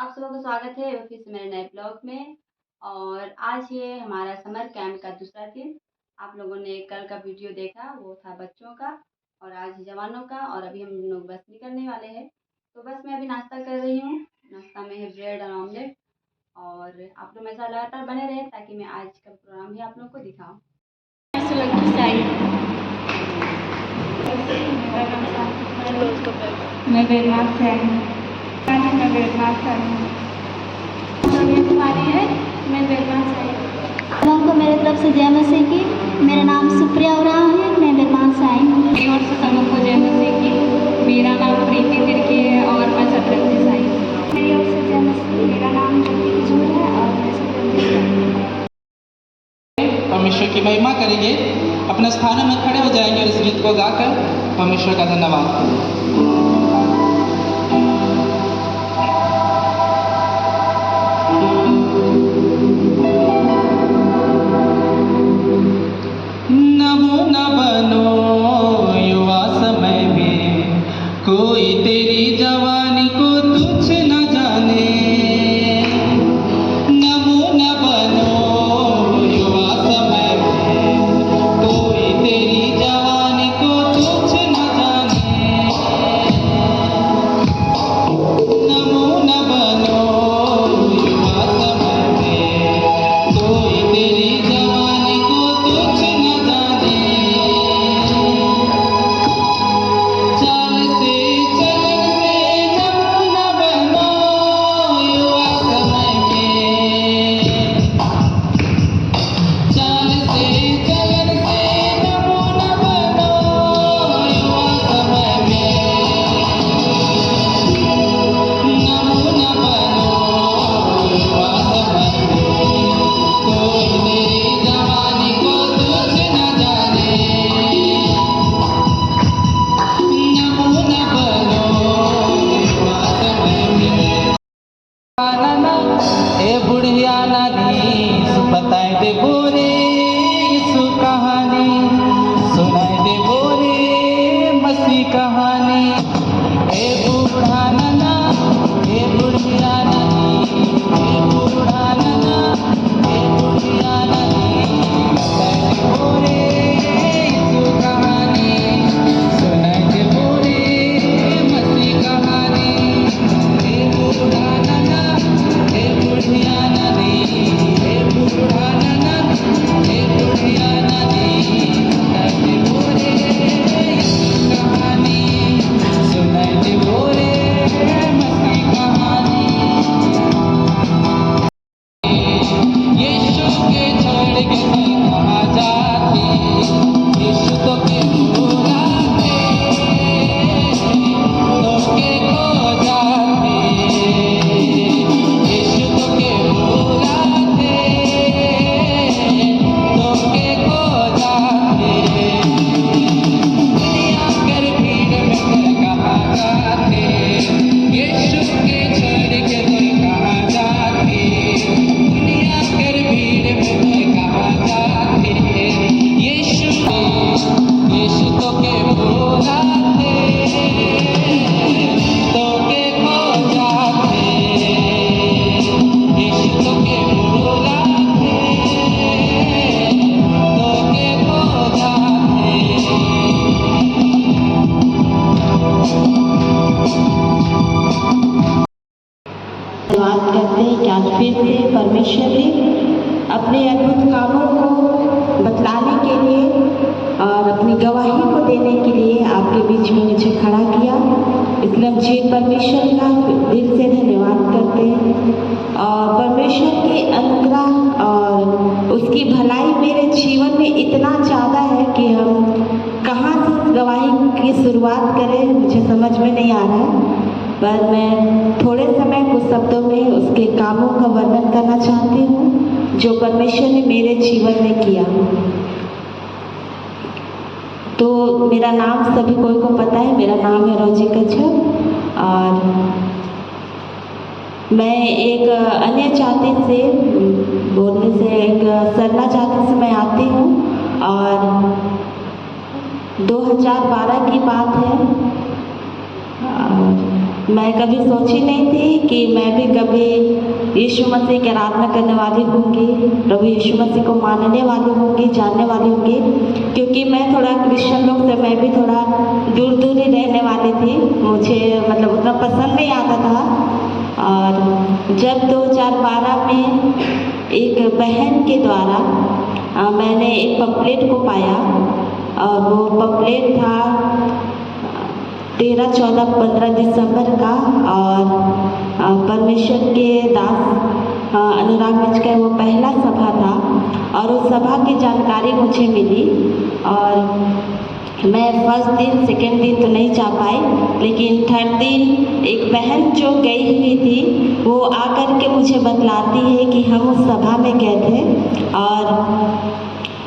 आप सबों का स्वागत है फिर से मेरे नए ब्लॉग में। और आज ये हमारा समर कैंप का दूसरा दिन। आप लोगों ने कल का वीडियो देखा, वो था बच्चों का, और आज जवानों का। और अभी हम लोग बस निकलने वाले हैं। तो बस मैं अभी नाश्ता कर रही हूँ। नाश्ता में है ब्रेड और ऑमलेट। और आप लोग मेरे साथ लगातार बने रहे ताकि मैं आज का प्रोग्राम भी आप लोग को दिखाऊँ। मैं बेरनाथ से आई हूँ। मैं बेरनाथ से आई हूँ। सोनिया कुमारी है, मैं बेरनाथ से आई हूँ। सबको मेरे तरफ से जय मसीह की। मेरा नाम सुप्रिया उरांव है, मैं बेरनाथ से आई हूँ। मेरी ओर से सबको जय मसीह की। मेरा नाम प्रीति तिर्की है और मैं शतरंजी से आई हूँ। मेरी ओर से जय मसीह। मेरा नाम ज्योति किशोर है और मैं शतरंजी से आई हूँ। परमेश्वर की महिमा करेंगे, अपने स्थानों में खड़े हो जाएंगे और इस गीत को गाकर परमेश्वर का धन्यवाद। नमो न बनो युवा समय में, कोई तेरी जवानी को तुच्छ न जाने। नमो न बनो युवा समय में, कोई तेरी जवानी को तुच्छ न जाने। नमो न बनो युवा समय में, कोई तेरी जवानी को तुच्छ न जाने। चाल से चलन से नमो न बनो युवा समय में। चाल से चलन से नमो न बनो युवा समय में। नमो न बनो युवा समय में, कोई तेरी जवानी को तुच्छ न जाने। नमो न बनो युवा समय में। नाना ए बुढ़िया नानी बताए दे बोरे यीशु कहानी, सुनाए दे बोरे मसीह कहानी। ए बूढ़ा नाना, ए बुढ़िया नानी, ए बूढ़ा नाना, ए बुढ़िया नानी, बताए दे बोरे यीशु कहानी, सुनाए दे बोरे मसीह कहानी। ए बूढ़ा नाना, ए बुढ़िया नानी, ए बूढ़ा नाना, ए बुढ़िया नानी, बताए दे बोरे यीशु कहानी, सुनाए दे बोरे मसीह कहानी। यीशु के छोड़ के मैं कहाँ जाती, यीशु तो के बुलाते, तो के खो जाते। यीशु तो के बुलाते, तो के खो जाते। दुनिया कर भीड़ में कोई कहाँ जाते, यीशु के छोड़ के कोई कहाँ जाते। दुनिया कर भीड़ में कोई कहाँ जाते। यीशु तो के बुलाते, तो के खो जाते। यीशु तो के बुलाते, तो के खो जाते। धन्यवाद करते हैं कि आज फिर से परमेश्वर ने अपने अद्भुत कामों को बतलाने के लिए और अपनी गवाही को देने के लिए आपके बीच में मुझे खड़ा किया। इसलिए हम जी परमेश्वर का दिल से धन्यवाद करते हैं। और परमेश्वर के अनुग्रह और उसकी भलाई मेरे जीवन में इतना ज़्यादा है कि हम कहाँ से गवाही की शुरुआत करें मुझे समझ में नहीं आ रहा है। पर मैं थोड़े समय कुछ शब्दों में उसके कामों का वर्णन करना चाहती हूँ जो परमेश्वर ने मेरे जीवन में किया। तो मेरा नाम सभी कोई को पता है, मेरा नाम है रोजी कच्छप और मैं एक अन्य जाति से बोलने से एक सरना जाति से मैं आती हूँ। और 2012 की बात है। मैं कभी सोची नहीं थी कि मैं भी कभी यीशु मसीह की आराधना करने वाली होंगी, प्रभु यीशु मसीह को मानने वाली होंगी, जानने वाली होंगी, क्योंकि मैं थोड़ा क्रिश्चियन लोग से मैं भी थोड़ा दूर दूर ही रहने वाली थी। मुझे मतलब उतना पसंद नहीं आता था। और जब 2012 में एक बहन के द्वारा मैंने एक पम्पलेट को पाया, और वो पम्पलेट था 13, 14, 15 दिसंबर का, और परमेश्वर के दास अनुराग मिच का वो पहला सभा था, और उस सभा की जानकारी मुझे मिली। और मैं फर्स्ट दिन सेकेंड दिन तो नहीं जा पाई, लेकिन थर्ड दिन एक बहन जो गई हुई थी वो आकर के मुझे बतलाती है कि हम उस सभा में गए थे, और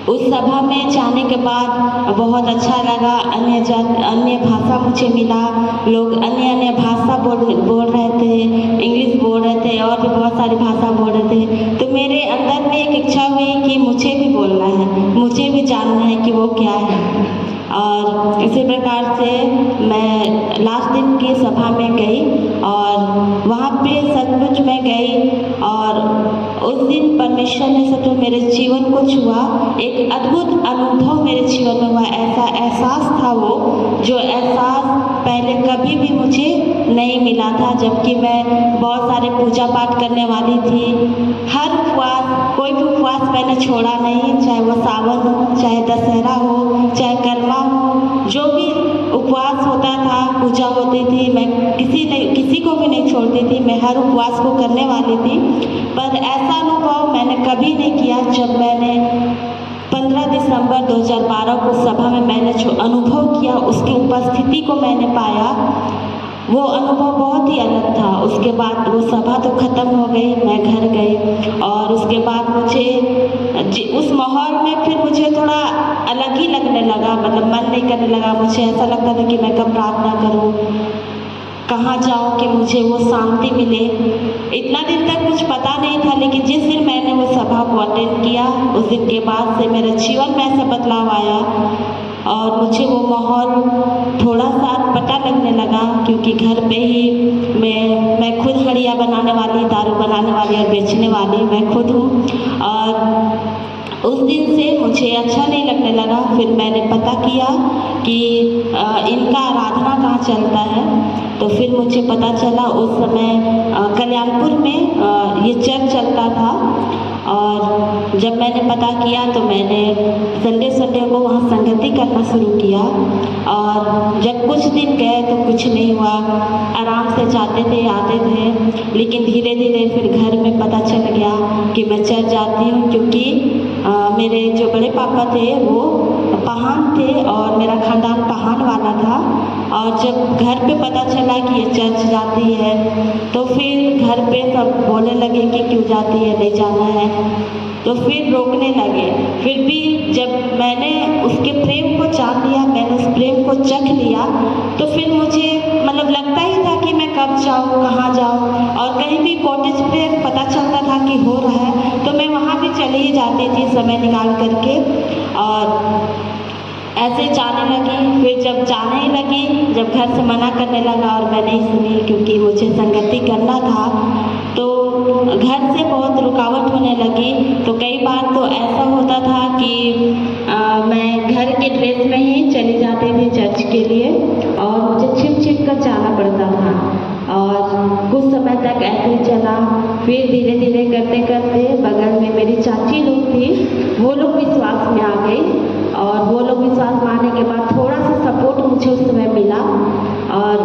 उस सभा में जाने के बाद बहुत अच्छा लगा। अन्य भाषा मुझे मिला, लोग अन्य भाषा बोल रहे थे, इंग्लिश बोल रहे थे और भी बहुत सारी भाषा बोल रहे थे। तो मेरे अंदर में एक इच्छा हुई कि मुझे भी बोलना है, मुझे भी जानना है कि वो क्या है। और इसी प्रकार से मैं लास्ट दिन की सभा में गई, और वहाँ पे सचमुच में गई, और उस दिन परमेश्वर ने सचमुच मेरे जीवन को छुआ। एक अद्भुत अनुभव मेरे जीवन में हुआ, ऐसा एहसास था वो जो एहसास पहले कभी भी मुझे नहीं मिला था। जबकि मैं बहुत सारे पूजा पाठ करने वाली थी, हर उपवास, कोई भी उपवास मैंने छोड़ा नहीं, चाहे वो सावन हो, चाहे दशहरा हो, चाहे कर्मा हो, जो भी उपवास होता था, पूजा होती थी, मैं किसी को भी नहीं छोड़ती थी, मैं हर उपवास को करने वाली थी। पर ऐसा अनुभव मैंने कभी नहीं किया जब मैंने 15 दिसंबर 2012 को सभा में मैंने जो अनुभव किया, उसकी उपस्थिति को मैंने पाया, वो अनुभव बहुत ही अलग था। उसके बाद वो सभा तो ख़त्म हो गई, मैं घर गई, और उसके बाद मुझे उस माहौल में फिर मुझे थोड़ा अलग ही लगने लगा, मतलब मन नहीं करने लगा। मुझे ऐसा लगता था कि मैं कब प्रार्थना करूं, कहाँ जाऊं कि मुझे वो शांति मिले। इतना दिन तक कुछ पता नहीं था, लेकिन जिस दिन मैंने वो सभा को अटेंड किया, उस दिन के बाद से मेरे जीवन में ऐसा बदलाव आया, और मुझे वो माहौल थोड़ा सा पता लगने लगा, क्योंकि घर पे ही मैं खुद हड़िया बनाने वाली, दारू बनाने वाली और बेचने वाली मैं खुद हूँ। और उस दिन से मुझे अच्छा नहीं लगने लगा। फिर मैंने पता किया कि इनका आराधना कहाँ चलता है, तो फिर मुझे पता चला उस समय कल्याणपुर में ये चर्च चलता था। और जब मैंने पता किया तो मैंने संडे को वहाँ संगति करना शुरू किया, और जब कुछ दिन गए तो कुछ नहीं हुआ, आराम से जाते थे आते थे। लेकिन धीरे धीरे फिर घर में पता चल गया कि मैं चर्च जाती हूँ, क्योंकि मेरे जो बड़े पापा थे वो पहान थे और मेरा खानदान पहान वाला था। और जब घर पे पता चला कि ये चर्च जाती है, तो फिर घर पे सब बोलने लगे कि क्यों जाती है, नहीं जाना है, तो फिर रोकने लगे। फिर भी जब मैंने उसके प्रेम को जान लिया, मैंने उस प्रेम को चख लिया, तो फिर मुझे मतलब लगता ही था कि मैं कब जाऊँ, कहाँ जाऊँ। और कहीं भी कॉटेज प्रेयर पता चलता था कि हो रहा है, तो मैं वहाँ भी चली ही जाती थी समय निकाल करके, और ऐसे जाने लगी। फिर जब जाने ही लगी, जब घर से मना करने लगा और मैं नहीं सुनी, क्योंकि मुझे संगति करना था, तो घर से बहुत रुकावट होने लगी। तो कई बार तो ऐसा होता था कि मैं घर के ड्रेस में ही चली जाती थी चर्च के लिए, और मुझे छिप कर जाना पड़ता था। और कुछ समय तक ऐसे ही चला। फिर धीरे धीरे करते करते बगल में मेरी चाची लोग थी, वो लोग विश्वास में आ गई, और वो लोग विश्वास में आने के बाद थोड़ा सा सपोर्ट मुझे उस समय मिला। और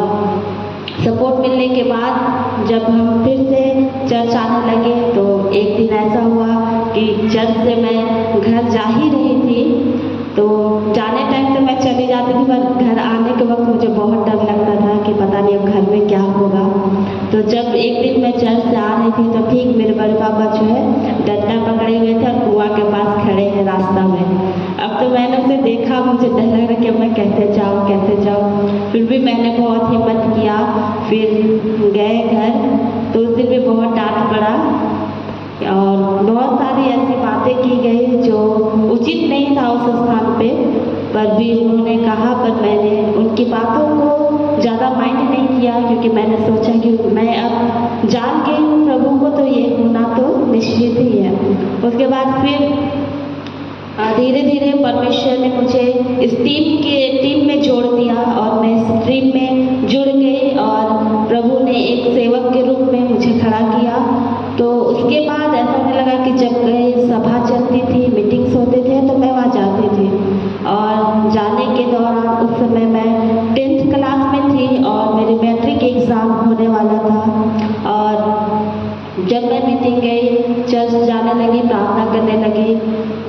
सपोर्ट मिलने के बाद जब हम फिर से चर्च आने लगे, तो एक दिन ऐसा हुआ कि चर्च से मैं घर जा ही रही थी, तो जाने टाइम तो मैं चली जाती थी, पर घर आने के वक्त मुझे बहुत डर लगता था कि पता नहीं अब घर में क्या होगा। तो जब एक दिन मैं चर्च से आ रही थी, तो ठीक मेरे बड़े पापा जो है डंडा पकड़े हुए थे और कुआं के पास खड़े हैं रास्ता में। अब तो मैंने उसे देखा, मुझे डर लग रहा कि मैं कैसे जाऊँ। फिर भी मैंने बहुत हिम्मत किया, फिर गए घर। तो उस दिन भी बहुत डांट पड़ा, और बहुत सारी ऐसी बातें की गई जो उचित नहीं था उस स्थान पे, पर भी उन्होंने कहा, पर मैंने उनकी बातों को ज़्यादा माइंड नहीं किया, क्योंकि मैंने सोचा कि मैं अब जान गई हूँ प्रभु को, तो ये होना तो निश्चित ही है। उसके बाद फिर धीरे धीरे परमेश्वर ने मुझे इस टीम में जोड़ दिया और मैं इस टीम में जुड़ गई और प्रभु ने एक सेवक के रूप में मुझे खड़ा किया। तो उसके बाद ऐसा होने लगा कि जब कहीं सभा चलती थी, मीटिंग्स होते थे, तो मैं वहाँ जाती थी और जाने के दौरान उस समय मैं 10th क्लास में थी और मेरी मैट्रिक एग्ज़ाम होने वाला था। और जब मैं मीटिंग गई, चर्च जाने लगी, प्रार्थना करने लगी,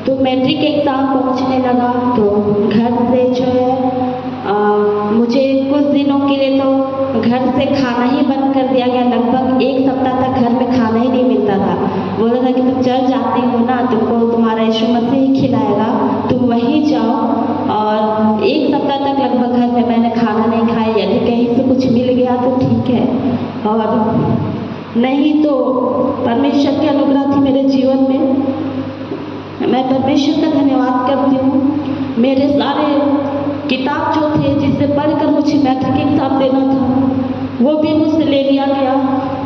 तो मैट्रिक एग्ज़ाम पहुंचने लगा तो घर से जो है मुझे कुछ दिनों के लिए तो घर से खाना ही बंद कर दिया गया। लगभग 1 सप्ताह तक घर में खाना ही नहीं मिलता था। बोला था कि तुम चर्च जाती हो ना, तुमको तुम्हारा यीशु मसीह ही खिलाएगा, तुम वहीं जाओ। और 1 सप्ताह तक लगभग घर में मैंने खाना नहीं खाया। यदि कहीं से कुछ मिल गया तो ठीक है, और नहीं तो परमेश्वर की अनुग्रह थी मेरे जीवन में। मैं परमेश्वर का धन्यवाद करती हूँ। मेरे सारे किताब जो थे जिसे पढ़कर मुझे मैट्रिक एग्ज़ाम देना था, वो भी मुझसे ले लिया गया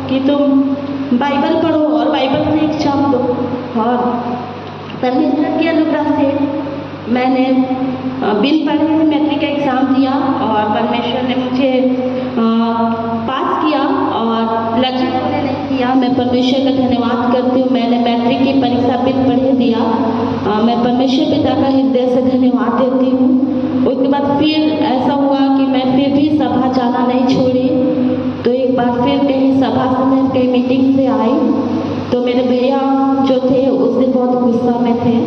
कि तुम बाइबल पढ़ो और बाइबल से एग्ज़ाम दो। और परमेश्वर की अनुग्रह से मैंने बिन पढ़े मैट्रिक एग्ज़ाम दिया और परमेश्वर ने मुझे पास किया और लज्जित होने नहीं किया। मैं परमेश्वर का धन्यवाद करती हूँ। मैंने मैट्रिक की परीक्षा बिन पढ़े दिया। मैं परमेश्वर पिता का हृदय से धन्यवाद देती हूँ। उसके बाद फिर ऐसा हुआ कि मैं फिर भी सभा जाना नहीं छोड़ी। तो एक बार फिर कहीं सभा से मैं कहीं मीटिंग से आई तो मेरे भैया जो थे उस दिन बहुत गुस्सा में थे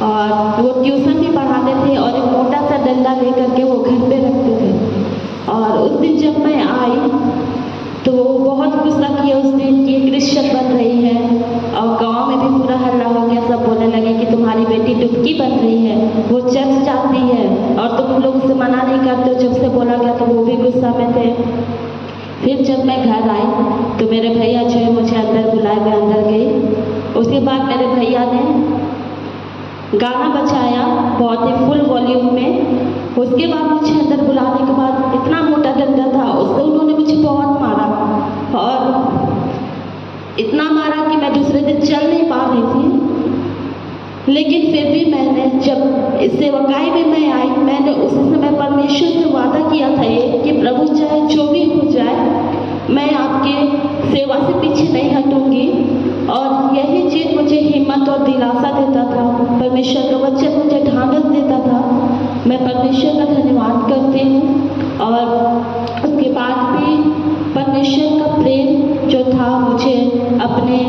और वो ट्यूशन भी पढ़ाते थे और एक मोटा सा डंडा लेकर के वो घर पे रखते थे। और उस दिन जब मैं आई तो वो बहुत गुस्सा किया उस दिन कि क्रिश्चियन बन रही है और गांव में भी पूरा हल्ला हो गया। सब बोलने लगे कि तुम्हारी बेटी डुबकी बन रही है, वो चर्च जाती है और तुम लोग उसे मना नहीं करते हो। जब से बोला गया तो वो भी गुस्सा में थे। फिर जब मैं घर आई तो मेरे भैया जो है मुझे अंदर बुलाए, मैं अंदर गई। उसके बाद मेरे भैया ने गाना बजाया बहुत ही फुल वॉल्यूम में। उसके बाद मुझे अंदर बुलाने के बाद इतना मोटा डंडा था, उससे उन्होंने मुझे बहुत मारा और इतना मारा कि मैं दूसरे दिन चल नहीं पा रही थी। लेकिन फिर भी मैंने जब इस सेवकाई में मैं आई, मैंने उस समय परमेश्वर से वादा किया था ये कि प्रभु चाहे जो भी हो जाए, मैं आपके सेवा से पीछे नहीं हटूंगी। और यही चीज़ मुझे हिम्मत और दिलासा देता था। परमेश्वर का वचन मुझे ढांढस देता था। मैं परमेश्वर का धन्यवाद करती हूँ। और उसके बाद भी परमेश्वर का प्रेम जो था मुझे अपने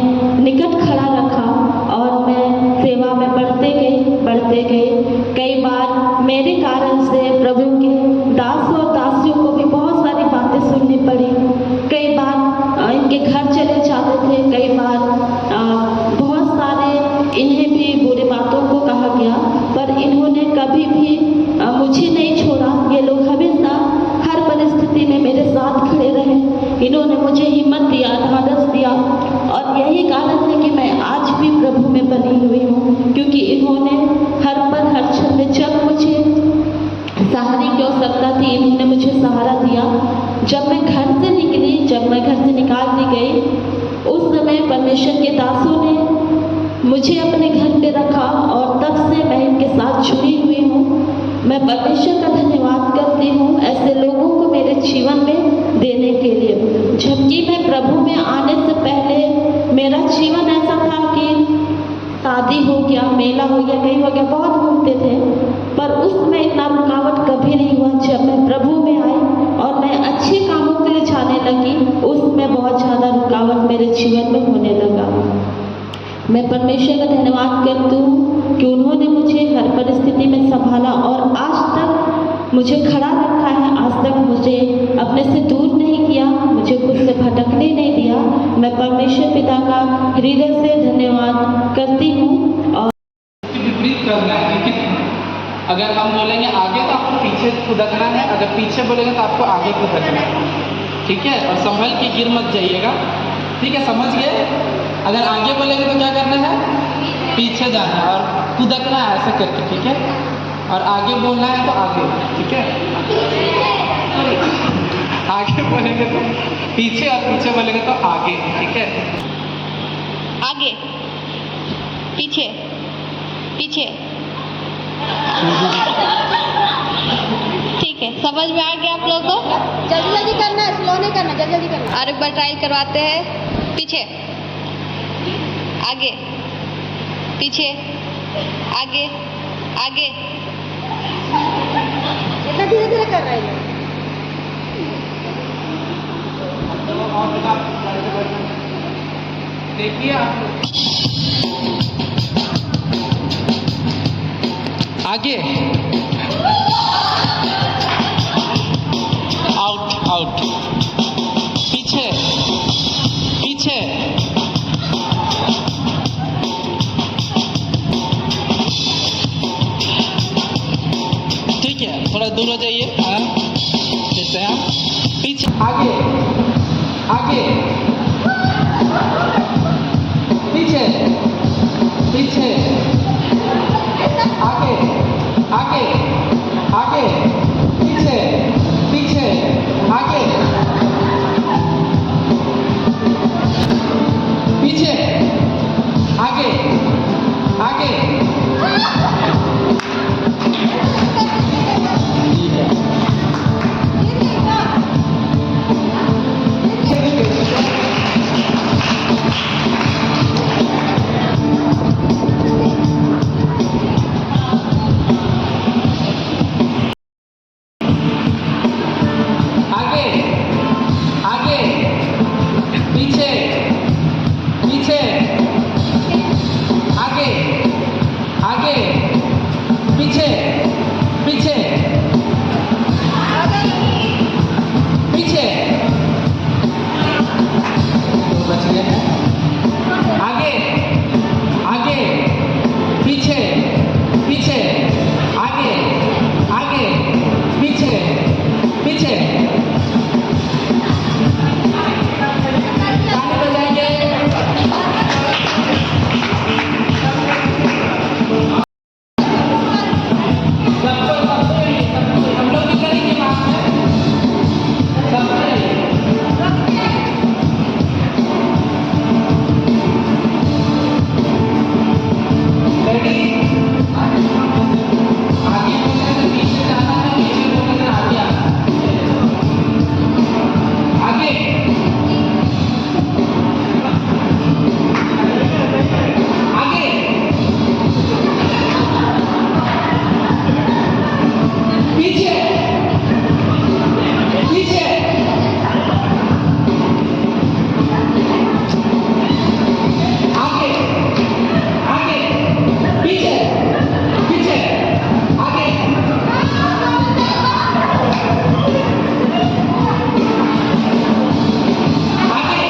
निकट खड़ा रखा और मैं सेवा में बढ़ते गई। कई बार मेरे कारण से प्रभु के दास और दासियों को भी बहुत सारी बातें सुननी पड़ी। कई बार इनके घर चले जाते थे, कई बार बहुत सारे इन्हें भी बुरी बातों को कहा गया, पर इन्होंने कभी भी मुझे नहीं छोड़ा। ये लोग हमेशा हर परिस्थिति में मेरे साथ खड़े रहे। इन्होंने मुझे हिम्मत दिया, ढांढस दिया और यही कारण है कि मैं आज भी प्रभु में बनी हुई हूँ, क्योंकि इन्होंने हर पल हर क्षण में जब मुझे सहारे की आवश्यकता थी, इन्होंने मुझे सहारा दिया। जब मैं घर से निकली, जब मैं घर से निकाल दी गई, उस समय परमेश्वर के दासों ने मुझे अपने घर पे रखा और तब से मैं इनके साथ जुड़ी हुई हूँ। मैं परमेश्वर का धन्यवाद करती हूँ ऐसे लोगों को मेरे जीवन में देने के लिए। जबकि मैं प्रभु में आने से पहले मेरा जीवन ऐसा था कि शादी हो गया, मेला हो गया, कहीं हो गया, बहुत घूमते थे, पर उसमें इतना रुकावट कभी नहीं हुआ। जब मैं प्रभु में आई और मैं अच्छे कामों के लिए जाने लगी, उसमें बहुत ज़्यादा रुकावट मेरे जीवन में होने लगा। मैं परमेश्वर का धन्यवाद करती हूँ कि उन्होंने मुझे हर परिस्थिति में संभाला और आज तक मुझे खड़ा रखा है। आज तक मुझे अपने से दूर नहीं किया, मुझे खुद से भटकने नहीं दिया। मैं परमेश्वर पिता का हृदय से धन्यवाद करती हूँ। और विपरीत करना है कि अगर हम बोलेंगे आगे तो आपको पीछे खुदकना है, अगर पीछे बोलेंगे तो आपको आगे खुदकना है। ठीक है, और संभल के गिर मत जाइएगा। ठीक है, समझ गए? अगर आगे बोलेंगे तो क्या करना है, पीछे जाना है और खुदकना है ऐसे करके। ठीक है, और आगे बोलना है तो आगे। ठीक है। आगे बोलेंगे तो पीछे और पीछे बोलेंगे तो आगे, ठीक है। आगे, पीछे, पीछे। ठीक है, समझ में आ गया आप लोगों को? जल्दी जल्दी करना है, स्लो नहीं करना, जल्दी जल्दी करना। और एक बार ट्राई करवाते हैं। पीछे, आगे, पीछे, आगे, आगे। इतना धीरे धीरे कर रहे हैं। देखिए आप आगे, आउट आउट, पीछे पीछे, ठीक है, थोड़ा दूर हो जाइए। जैसे हम पीछे, आगे आगे, पीछे पीछे, आगे आगे आगे, पीछे पीछे, आगे पीछे, आगे आगे। आगे आगे, पीछे पीछे, आगे आगे, पीछे पीछे पीछे, तो बच गए हैं। आगे आगे, पीछे पीछे, आगे आगे, पीछे पीछे। ताली बजाएंगे। सबको हम लोग भी करेंगे बात में। सबको रेडी। आगे बोलने से पीछे जाना है, पीछे बोलने से आगे आना है। आगे आगे, पीछे पीछे, आगे आगे, पीछे पीछे, आगे आगे,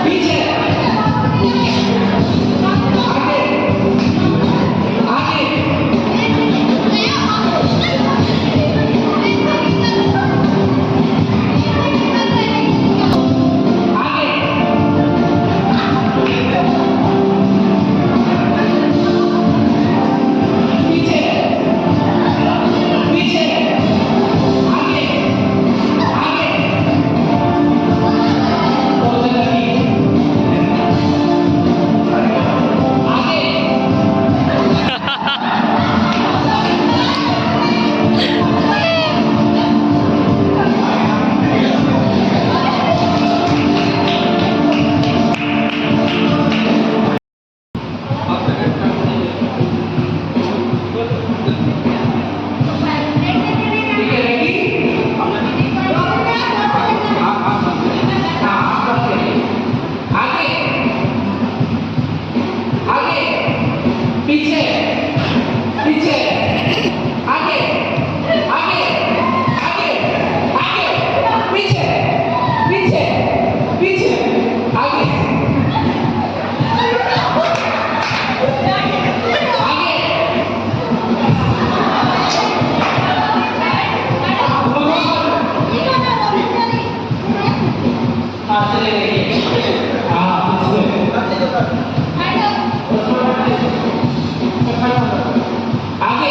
पीछे आगे पीछे पीछे, आगे आगे, बहुत लगी, आगे ठीक है, रेडी। आगे आगे, पीछे पीछे, आगे आगे आगे आगे, पीछे पीछे पीछे, आगे आगे। चले गए। आगे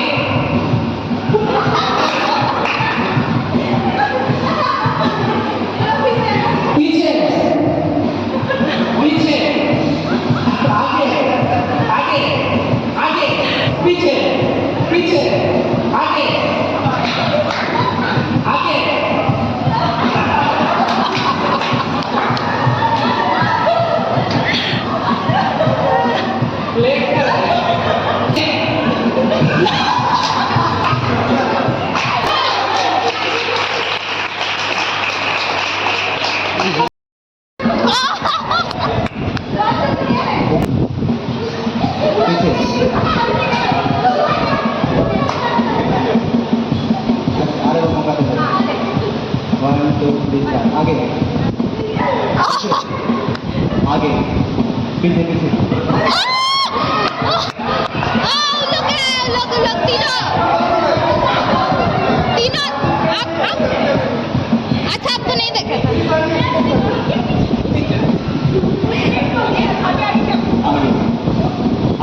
पीछे आगे को मौका दे 1 2 3 4 आगे आगे पीछे पीछे लोग तीनों आप अच्छा आपको नहीं देखा था।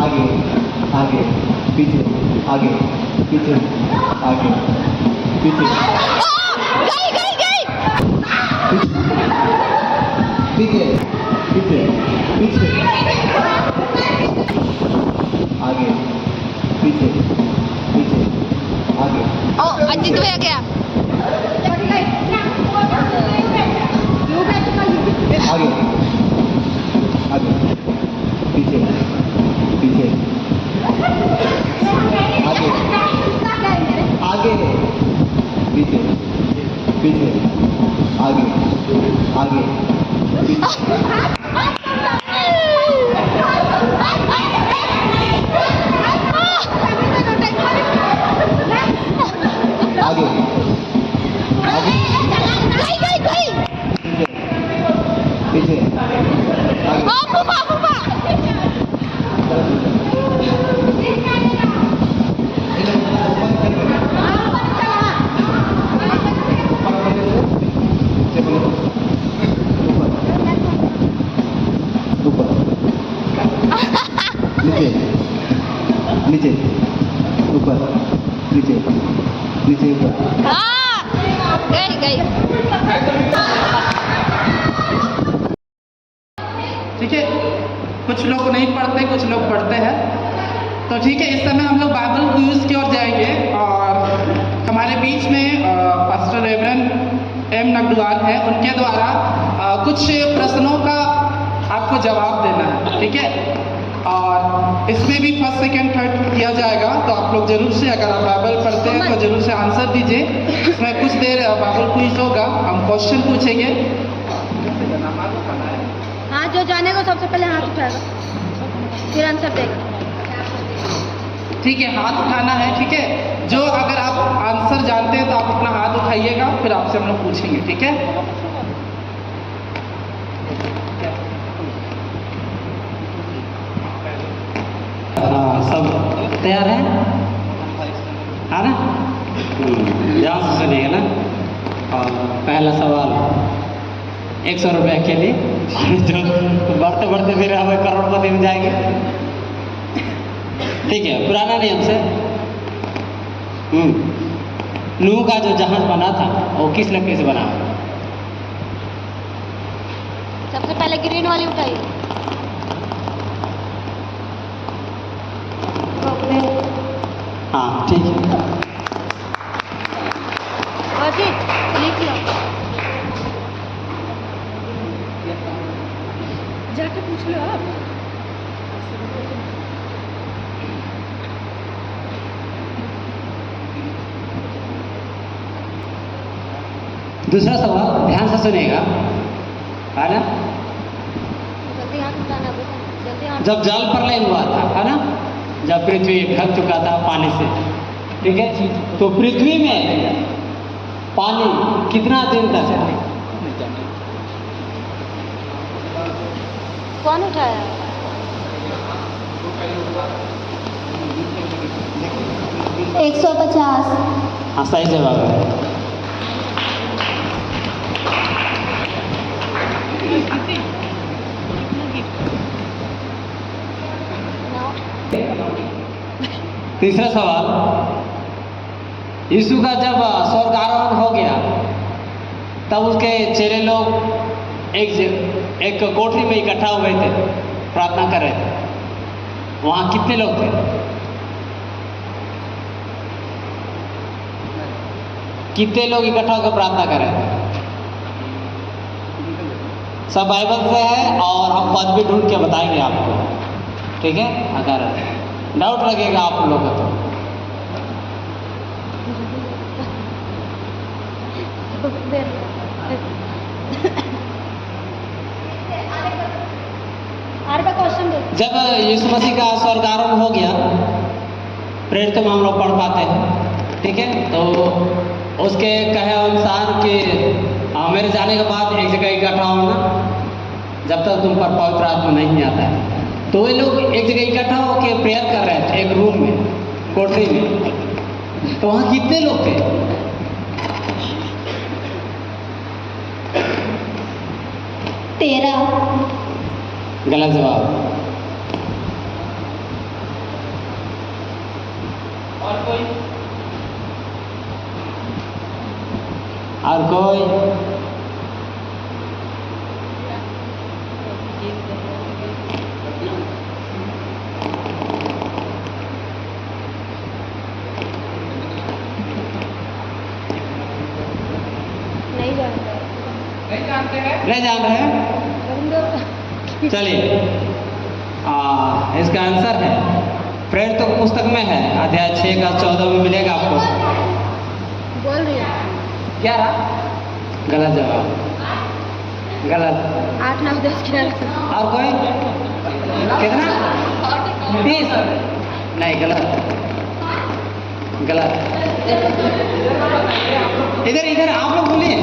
आगे आगे पीछे आगे पीछे आगे पीछे गई पीछे पीछे पीछे आगे पीछे पीछे आगे ओ अजीत भैया गया आगे आगे पीछे पीछे आगे आगे पीछे पीछे आगे आगे पीछे आगे आगे गई पीछे आगे फूफा नीचे ऊपर नीचे नीचे ऊपर गई ठीक है। कुछ लोग नहीं पढ़ते, कुछ लोग पढ़ते हैं। तो ठीक है, इस समय हम लोग बाइबल क्विज की ओर जाएंगे और हमारे बीच में पास्टर रेवरेंड एम नगडुआल है। उनके द्वारा कुछ प्रश्नों का आपको जवाब देना है, ठीक है। और इसमें भी फर्स्ट सेकंड थर्ड किया जाएगा, तो आप लोग जरूर से, अगर आप बाइबल पढ़ते हैं तो जरूर से आंसर दीजिए। इसमें कुछ देर बाइबल क्विज होगा, हम क्वेश्चन पूछेंगे। हाँ, जो जाने को सबसे पहले हाथ उठाएगा फिर आंसर देगा। ठीक है, हाथ उठाना है, ठीक है। जो अगर आप आंसर जानते हैं तो आप अपना हाथ उठाइएगा, फिर आपसे हम लोग पूछेंगे, ठीक है। सब तैयार है ना? ध्यान से सुनिएगा ना। और पहला सवाल 100 रुपये के लिए, जो बढ़ते बढ़ते फिर हमें करोड़पति में जाएंगे, ठीक है। पुराना नियम से नूह का जो जहाज बना था वो किस लकड़ी से बना? सबसे पहले ग्रीन वाली उठाइए। हाँ, ठीक है। लिख लो, जाके पूछ लो आप। दूसरा सवाल ध्यान से सुनिएगा, है ना। जल्दी हाथ उठाना, जल्दी हाथ। जब जल प्रलय हुआ था, है ना, जब पृथ्वी ढक चुका था पानी से, ठीक है, तो पृथ्वी में पानी कितना दिन तक है? कौन उठाया? एक 150। हाँ, सही जवाब है। तीसरा सवाल, यीशु का जब स्वर्ग आरोहण हो गया तब उसके चेले लोग एक कोठरी में इकट्ठा हुए थे, प्रार्थना कर रहे थे। वहाँ कितने लोग थे? कितने लोग इकट्ठा होकर प्रार्थना कर रहे थे? सब बाइबल से है और हम पद भी ढूंढ के बताएंगे आपको, ठीक है। अगर डाउट लगेगा आप लोगों को तो जब यीशु मसीह का स्वर्गारोहण हो गया, प्रेरितों में हम लोग पढ़ पाते हैं, ठीक है, तो उसके कहे अनुसार कि मेरे जाने के बाद एक जगह इकट्ठा होना जब तक तुम पर पवित्र आत्मा नहीं आता है। तो वे लोग एक जगह इकट्ठा होकर प्रेयर कर रहे थे, एक रूम में, कोठरी में। तो वहाँ कितने लोग थे? तेरह। गलत जवाब। और कोई? और कोई? नहीं जानता। नहीं जानते हैं? नहीं जान रहे हैं? चलिए, इसका आंसर है, प्रेरितों की पुस्तक में है, अध्याय 6 का 14 में मिलेगा आपको। बोल रही है। क्या रहा? गलत जवाब। गलत। 8, 9, 10, 11। और कोई? कितना? 20? नहीं, गलत। गलत। इधर इधर आप लोग बोलिए।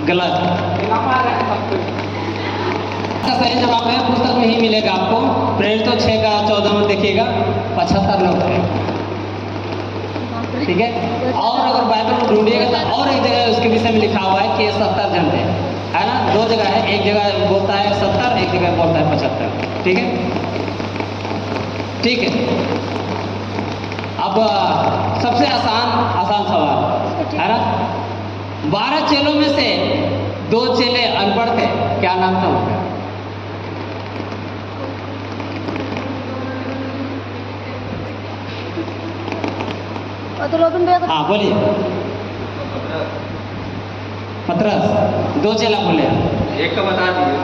गलत। इसका सही जवाब है, पुस्तक में ही मिलेगा आपको, प्रेरितों 6 का 14 में देखिएगा, 75 लोग थे। ठीक है, और अगर बाइबल में ढूंढिएगा तो और एक जगह उसके विषय में लिखा हुआ है कि 70 जन थे, है ना? 2 जगह है, एक जगह बोलता है 70, एक जगह बोलता है 75। ठीक है, ठीक है। अब सबसे आसान सवाल है ना, 12 चेलों में से 2 चेले अनपढ़ थे, क्या नाम था उनका? तो रोबिन भैया को हाँ बोलिए। पतरस, 2 चेला बोले। एक का बता दीजिए।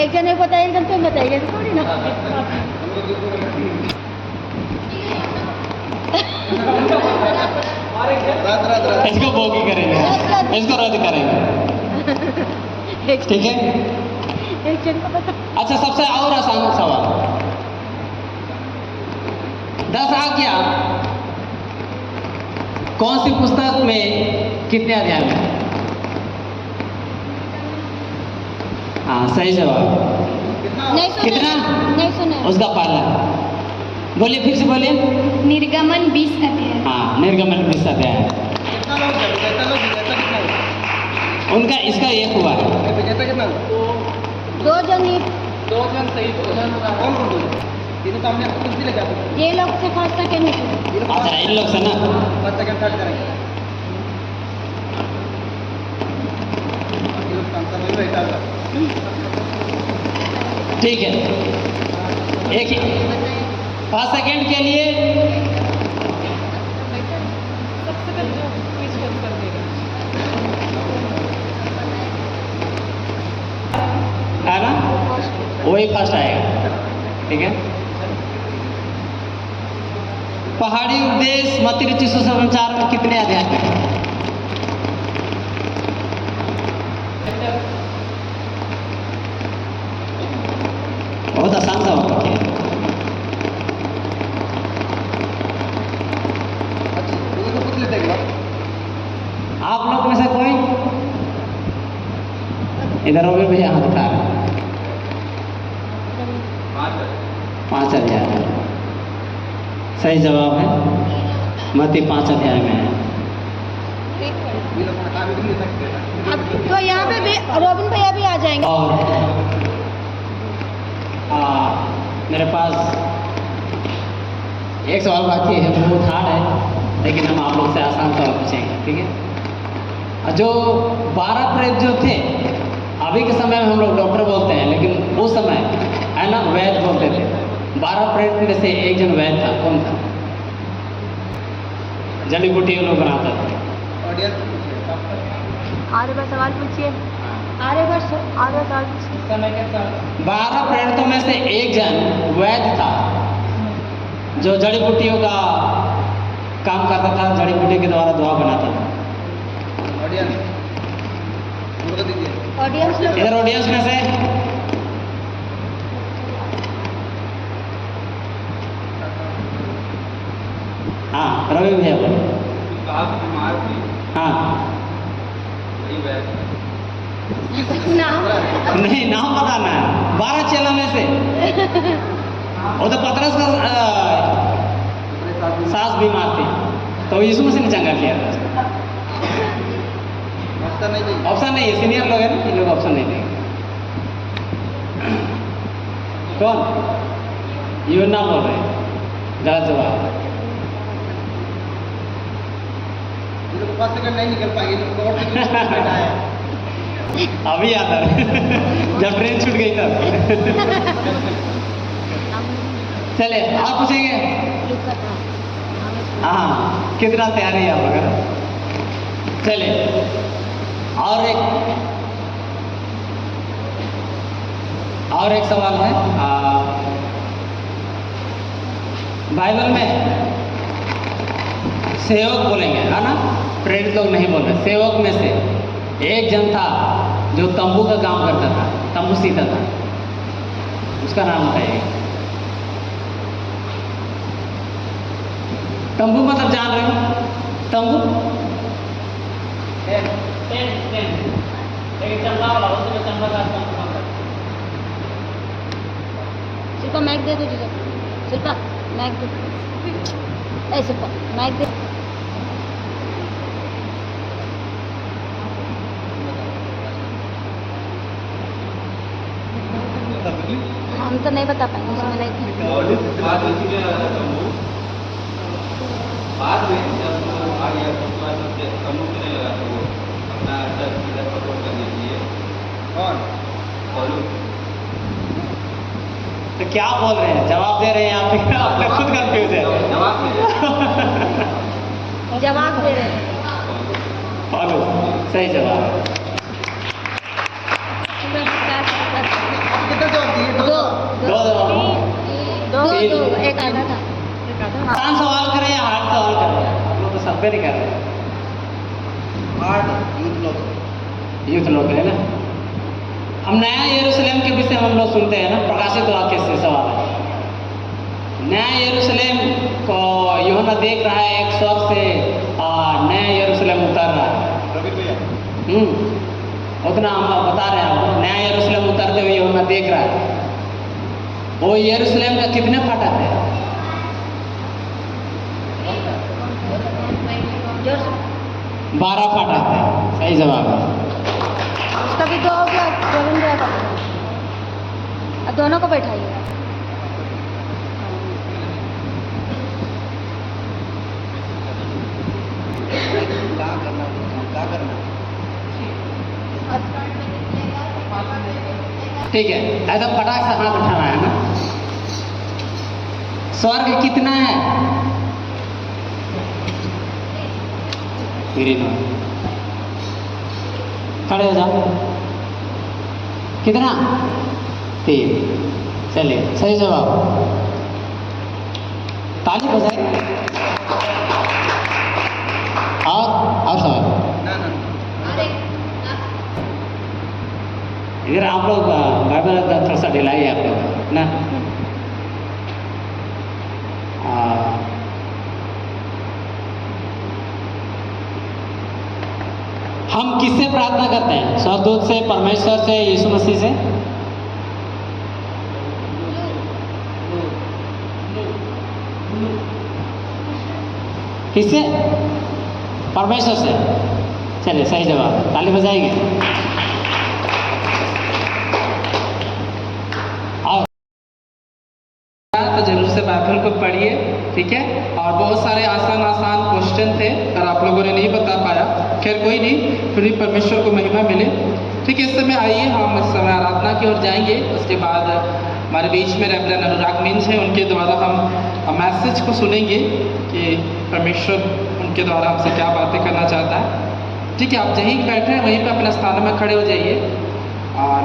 एक जने को बताइए, एक जन तुम बताइए, थोड़ी ना। इसको बोगी करेंगे, इसको रद्द करेंगे। ठीक है, एक जन को बता। अच्छा, सबसे और आसान सवाल, 10 आज्ञा कौन सी पुस्तक में कितने अध्याय में? हाँ, सही जवाब। नहीं सुने। कितना? नहीं सुने। उसका पहला, बोलिए, फिर से बोलिए। निर्गमन 20 अध्याय। हाँ, निर्गमन 20 अध्याय। कितना लोग है? विजेता लोग, विजेता कितना है? उनका इसका एक हुआ है। विजेता कितना? 2 जन ही। 2 जन सही, 2 जन कौन कौन बोले? तीनों सामने आपको कुछ भी लगा दो। ये लोग से फर्स्ट सेकंड में। अच्छा, इन लोग से ना, फर्स्ट सेकंड थर्ड करेंगे। ये लोग आंसर नहीं बैठा था। ठीक है, एक ही 5 सेकंड के लिए। है ना, वही फर्स्ट आएगा। ठीक है, पहाड़ी उपदेश मत्ती रुचि सुसमाचार में कितने अध्याय हैं? बहुत आसान सवाल है। अच्छा, ये तो पूछ लेते हैं। आप लोग में से कोई? इधर होगे भैया, हाथ उठा रहे हैं। 5 अध्याय है, सही जवाब है, मत्ती 5 अध्याय में है। ये लोग बता भी नहीं सकते। अब तो यहाँ पे रोबिन भैया भी आ जाएंगे। और मेरे पास एक सवाल बाकी है, बहुत हार्ड है, लेकिन हम आप लोग से आसान सवाल पूछेंगे। ठीक है, जो 12 प्रेरित जो थे, अभी के समय में हम लोग डॉक्टर बोलते हैं, लेकिन उस समय है ना, वैद्य बोलते थे। 12 प्रेरित में से एक जन वैद्य था, कौन था? जड़ी बूटी लोग बनाता था। ऑडियंस पूछिए। आरे बार सवाल पूछिए। आरे बार सवाल पूछिए। समय के साथ 12 प्रेरितों में से एक जन वैद्य था, जो जड़ी बूटियों का काम करता था, जड़ी बूटी के द्वारा दवा बनाता था। ऑडियंस उनको दीजिए। ऑडियंस लोग इधर ऑडियंस में से हाँ रवि भैया बोलो। बीमार थी हाँ वही बैठ नाम नहीं नाम बताना है 12 चेला में से वो तो पतरस का सास बीमार थी तो यीशु मसीह ने चंगा किया था उसको। ऑप्शन नहीं चाहिए। ऑप्शन नहीं है सीनियर लोग है ना इन लोग ऑप्शन नहीं देंगे। कौन यूना बोल रहे हैं गलत जवाब। ये लोग 5 सेकंड नहीं निकल पाएंगे इनको और सेकंड बैठा है। अभी याद आ रहा है जब ट्रेन छूट गई तब। चले और पूछेंगे। हाँ कितना तैयारी है आप वगैरह। चले और एक सवाल है बाइबल में सेवक बोलेंगे है ना प्रेरित लोग नहीं बोल रहे। सेवक में से एक जन था जो तंबू का काम करता था तंबू सीता था उसका नाम बताइए। तंबू मतलब जान रहे हो तंबू चंपा वाला उसमें चंपा का शिल्पा मैक दे दो तुझे शिल्पा मैक दे ए शिल्पा मैक दे हम तो नहीं बता पाएंगे उसमें नहीं थे। बाद में जब आ गया तो समूह नहीं लगा तो वो अपना सपोर्ट करने के लिए कौन बोलो तो क्या बोल रहे हैं जवाब दे रहे हैं आप अपने खुद कंफ्यूज है। जवाब दे रहे हैं। बोलो सही जवाब। कितना जवाब दिए दो दो जवाब दो दो एक आधा था आसान सवाल करें या हार्ड सवाल करें आप लोग तो सब पे नहीं कर रहे। हार्ड यूथ लोग है ना। हम नया यरूशलेम के विषय में हम लोग सुनते हैं ना प्रकाशित वाक्य से सवाल है। नया यरूशलेम को यूहन्ना देख रहा है एक स्वर्ग से नया यरूशलेम उतर रहा है। रवि भैया उतना हम बता रहे हैं आपको नया यरूशलेम उतरते हुए यूहन्ना देख रहा है। वो यरूशलेम का कितने फाटक है 12 फाटक है सही जवाब है। उसका भी दो हो गया गोविंद भैया का अब दोनों को बैठाइए। क्या करना ठीक है ऐसा फटाक से हाथ उठाना है ना। स्वर्ग कितना है ग्रीन खड़े हो जाओ कितना 3 चलिए सही जवाब ताली बजाए। और सवाल ना ना इधर आप लोग बाइबल थोड़ा सा ढिलाई है आप लोग ना। हम किससे प्रार्थना करते हैं स्वर्गदूत से परमेश्वर से यीशु मसीह से। किससे परमेश्वर से। चलिए सही जवाब ताली बजाएंगे। तो जरूर से बाइबल को पढ़िए ठीक है। और बहुत सारे आसान क्वेश्चन थे और आप लोगों ने नहीं बता पाया खैर कोई नहीं फिर भी परमेश्वर को महिमा मिले ठीक है। इस समय आइए हम इस समय आराधना की ओर जाएंगे। उसके बाद हमारे बीच में रेवरेंड अनुराग मीन्स हैं उनके द्वारा हम मैसेज को सुनेंगे कि परमेश्वर उनके द्वारा हमसे क्या बातें करना चाहता है ठीक है। आप जहीं बैठे हैं वहीं पे अपने स्थान में खड़े हो जाइए और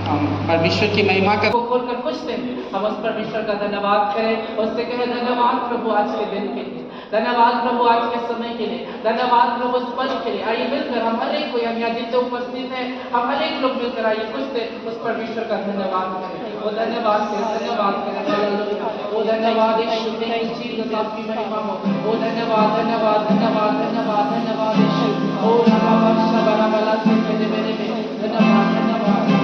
हम परमेश्वर की महिमा कर खोलकर पूछते हैं। हम उस परमेश्वर का धन्यवाद करें उससे कहें धन्यवाद प्रभु आज के दिन के लिए धन्यवाद प्रभु आज के समय के लिए, धन्यवाद प्रभु इस पल के लिए। आइए मिलकर हम हर एक कोई, हम यहाँ जितने उपस्थित हैं, हम हर एक लोग मिलकर आइए कुछ देर उस परमेश्वर का धन्यवाद करें। वो धन्यवाद करें, धन्यवाद करें, वो धन्यवाद यीशु, थैंक यू जीसस, आपकी महिमा हो। वो धन्यवाद धन्यवाद धन्यवाद धन्यवाद धन्यवाद यीशु। ओ धन्यवाद शबरा बला से मेरे मेरे धन्यवाद धन्यवाद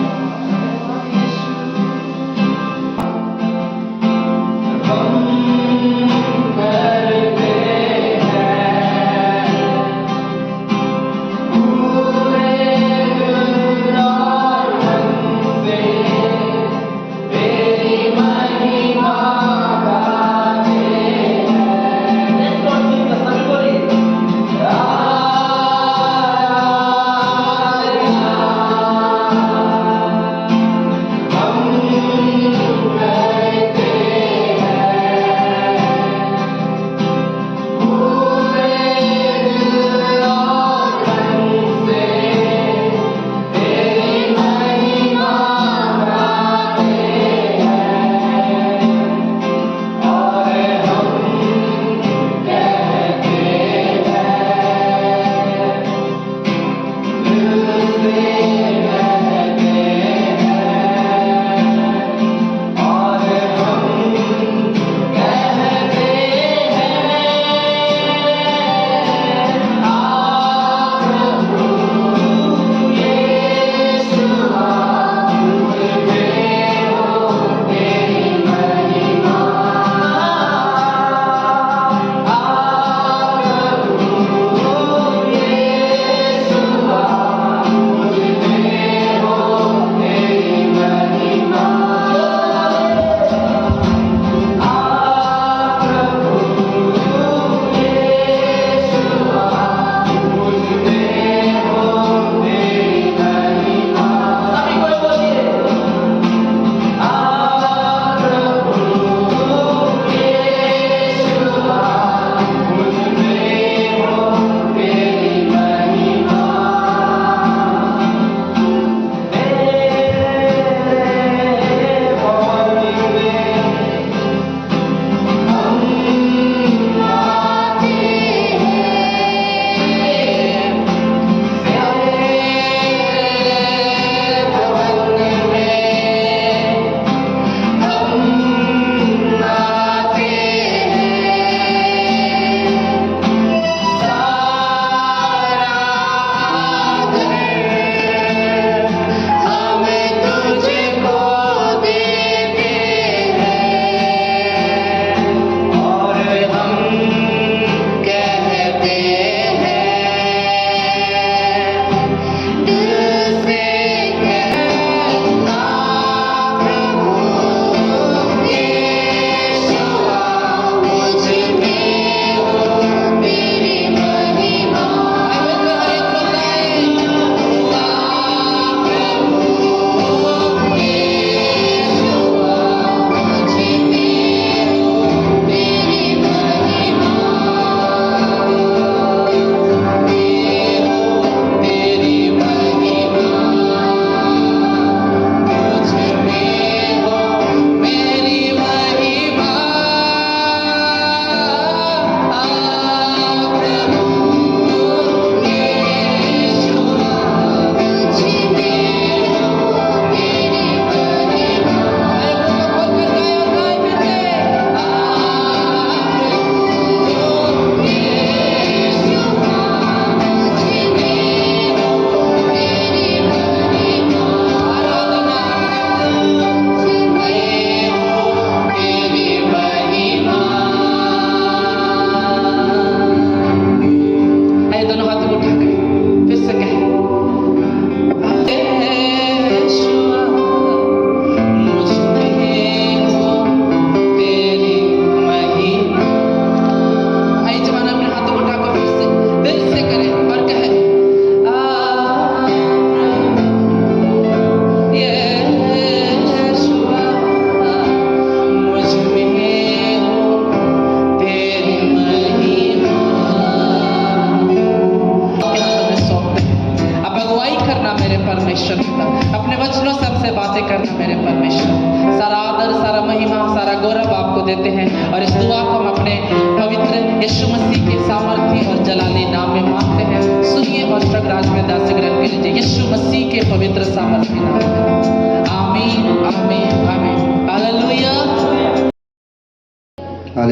देते हैं और इस दुआ को हम अपने पवित्र यीशु मसीह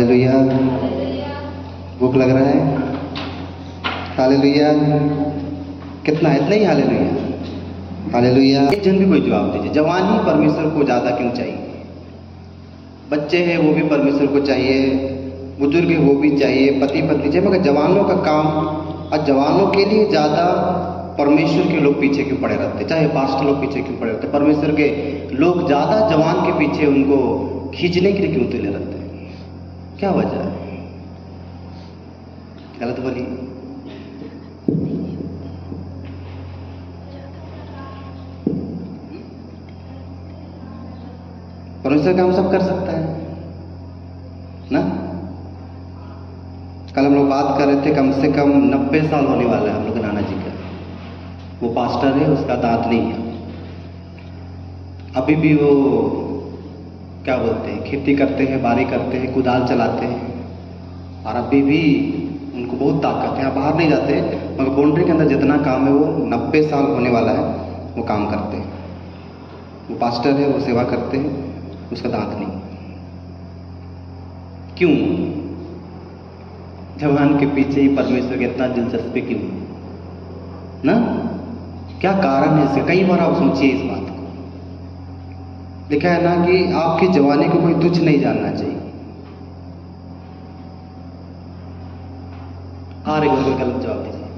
हालेलुया। भूख लग रहा है? हालेलुया। कितना है? इतना ही हालेलुया। हालेलुया। एक जन भी कोई जवाब दीजिए। जवान ही परमेश्वर को ज़्यादा क्यों चाहिए? बच्चे हैं वो भी परमेश्वर को चाहिए, बुजुर्ग है वो भी चाहिए, पति पत्नी चाहिए, मगर जवानों का काम और जवानों के लिए ज़्यादा परमेश्वर के लोग पीछे क्यों पड़े रहते? चाहे पास्टर लोग पीछे क्यों पड़े रहते? परमेश्वर के लोग ज़्यादा जवान के पीछे उनको खींचने के लिए क्यों तुले रहते हैं? क्या वजह है? गलत बोली। परमेश्वर काम सब कर सकता है ना। कल हम लोग बात कर रहे थे, कम से कम 90 साल होने वाला है हम लोग नाना जी का। वो पास्टर है, उसका दांत नहीं है। अभी भी वो क्या बोलते हैं, खेती करते हैं, बारी करते हैं, कुदाल चलाते हैं, और अभी भी उनको बहुत ताकत है। बाहर नहीं जाते, मगर बाउंड्री के अंदर जितना काम है वो 90 साल होने वाला है, वो काम करते हैं। वो पास्टर है, वो सेवा करते हैं, उसका दांत नहीं। क्यों? जवान के पीछे ही परमेश्वर की इतना दिलचस्पी क्यों ना? क्या कारण है इसका? कई बार आप सोचिए इस बात को। लिखा है ना कि आपकी जवानी को कोई तुच्छ नहीं जानना चाहिए। और एक बार कोई गलत जवाब दीजिए।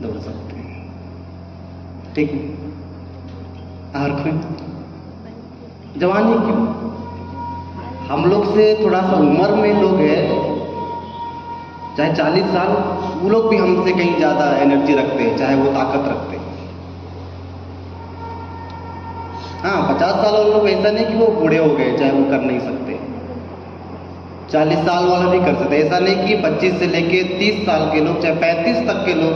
दौड़ सकते हैं, ठीक है। और कोई? जवानी क्यों? हम लोग से थोड़ा सा उम्र में लोग हैं, चाहे 40 साल, वो लोग भी हमसे कहीं ज़्यादा एनर्जी रखते हैं, चाहे वो ताकत रखते हैं। हाँ, 50 साल वाले लोग ऐसा नहीं कि वो बूढ़े हो गए, चाहे वो कर नहीं सकते। 40 साल वाला भी कर सकते। ऐसा नहीं कि 25 से लेके 30 साल के लोग, चाहे 35 तक के लोग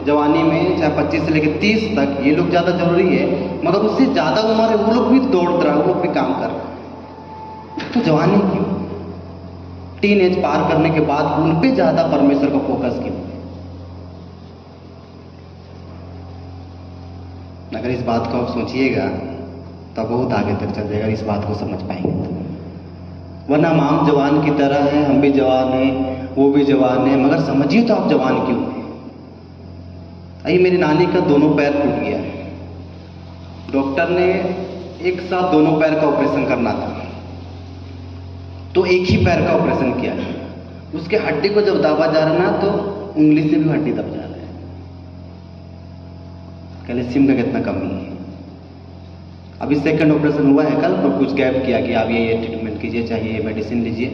जवानी में, चाहे 25 से लेके 30 तक, ये लोग ज़्यादा जरूरी है। मगर उससे ज़्यादा उम्र है वो लोग भी दौड़ रहे हैं, वो लोग भी काम कर रहे हैं। तो जवानी क्यों? टीन एज पार करने के बाद उन पे ज़्यादा परमेश्वर का फोकस क्यों? अगर इस बात को आप सोचिएगा तो बहुत आगे तक चल जाएगा, इस बात को समझ पाएंगे तो। वरना हम आम जवान की तरह हैं, हम भी जवान हैं, वो भी जवान है, मगर समझिए तो आप जवान क्यों हैं? अभी मेरी नानी का दोनों पैर टूट गया है। डॉक्टर ने एक साथ दोनों पैर का ऑपरेशन करना था, तो एक ही पैर का ऑपरेशन किया है। उसके हड्डी को जब दाबा जा रहा है ना, तो उंगली से भी हड्डी दब जा रहा है। कैल्शियम का कितना कमी है। अभी सेकंड ऑपरेशन हुआ है कल, तो कुछ गैप किया कि आप ये ट्रीटमेंट कीजिए, चाहिए ये मेडिसिन लीजिए,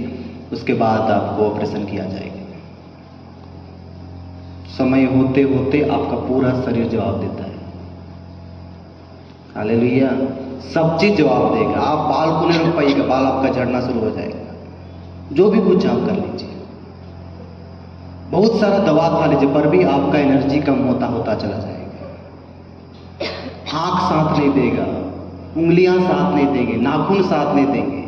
उसके बाद आपको ऑपरेशन किया जाएगा। समय होते होते आपका पूरा शरीर जवाब देता है। हालेलुया। सब चीज जवाब देगा। आप बाल को नहीं रोक पाइएगा, बाल आपका झड़ना शुरू हो जाएगा। जो भी कुछ आप कर लीजिए, बहुत सारा दवा खा लीजिए, पर भी आपका एनर्जी कम होता होता चला जाएगा। आंख साथ नहीं देगा, उंगलियां साथ नहीं देंगे, नाखून साथ नहीं देंगे।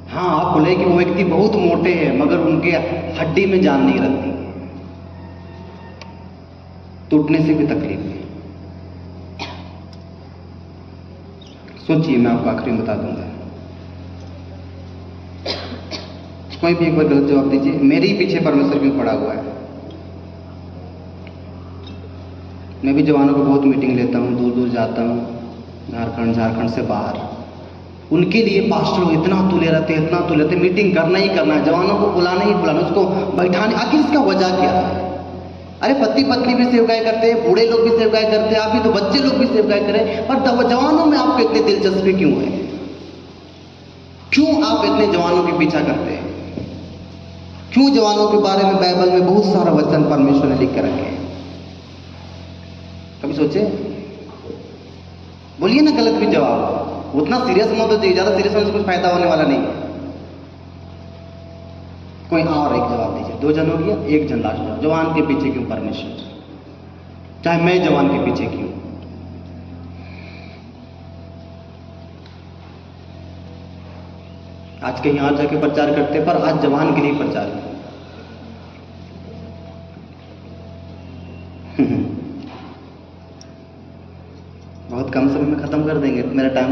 हाँ, आप बोले कि वो व्यक्ति बहुत मोटे हैं, मगर उनके हड्डी में जान नहीं रहती, टूटने से भी तकलीफ है। सोचिए, मैं आपको आखिरी में बता दूंगा। कोई भी एक बार गलत जवाब दीजिए। मेरे ही पीछे परमेश्वर क्यों पड़ा हुआ है? मैं भी जवानों को बहुत मीटिंग लेता हूँ, दूर दूर जाता हूँ, झारखंड से बाहर। उनके लिए पास्टर लोग इतना तुले रहते हैं, इतना तुले रहते हैं, मीटिंग करना ही करना है, जवानों को बुलाना ही बुलाना, उसको बैठाने। आखिर इसका वजह क्या है? अरे पति पत्नी भी सेवकाई करते हैं, बूढ़े लोग भी सेवकाई करते हैं, आप भी तो बच्चे लोग भी सेवकाई करें, पर जवानों में आपको इतनी दिलचस्पी क्यों है? क्यों आप इतने जवानों के पीछा करते हैं? क्यों जवानों के बारे में बाइबल में बहुत सारा वचन परमेश्वर ने लिख कर रखे हैं? कभी सोचे? बोलिए ना गलत भी जवाब। उतना सीरियस मत हो जाइए, ज्यादा सीरियस होने से कुछ फायदा होने वाला नहीं है। कोई और एक जवाब दीजिए। 2 जन हो गया, 1 जन लास्ट जवाब। जवान के पीछे क्यों परमेश्वर? चाहे मैं जवान के पीछे क्यों? आज कहीं और जाके प्रचार करते, पर आज जवान के लिए प्रचार है। बहुत कम समय में खत्म कर करेंगे तो मेरा टाइम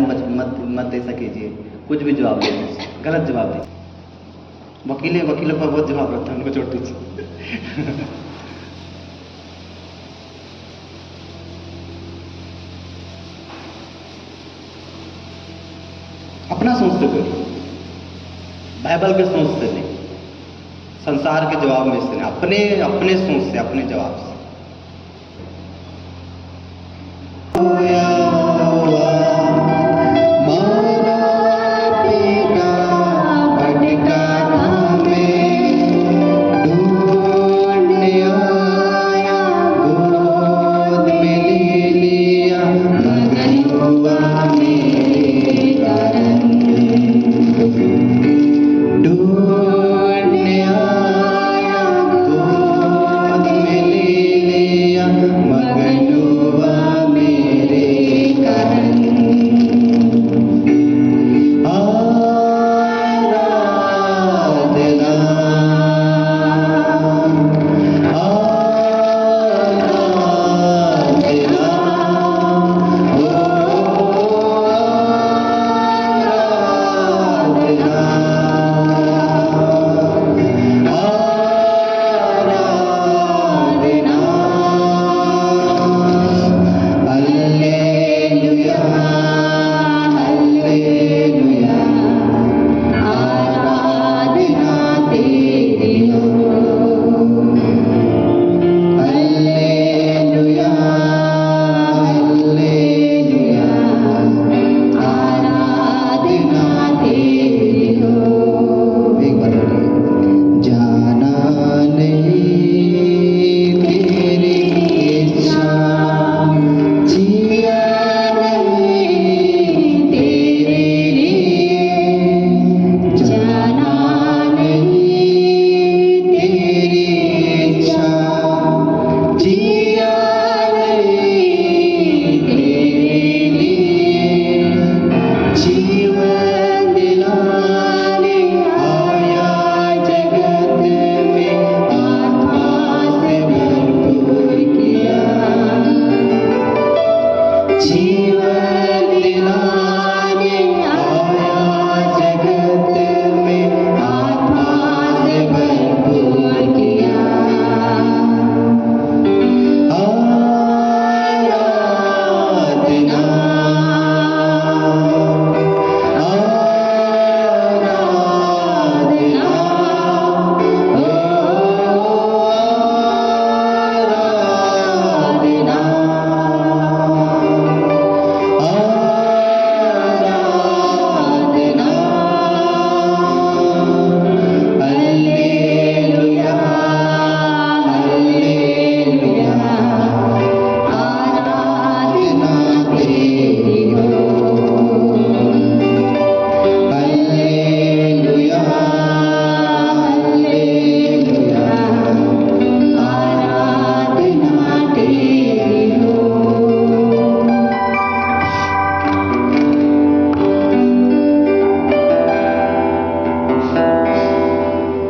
मत ऐसा कीजिए, कुछ भी जवाब दे दीजिए, गलत जवाब दीजिए। वकीलों पर बहुत जवाब रहता है, उनको छोड़ दीजिए। अपना सोचते करिए, बाइबल के सोच से नहीं, संसार के जवाब में से नहीं, अपने सोच से, अपने जवाब से।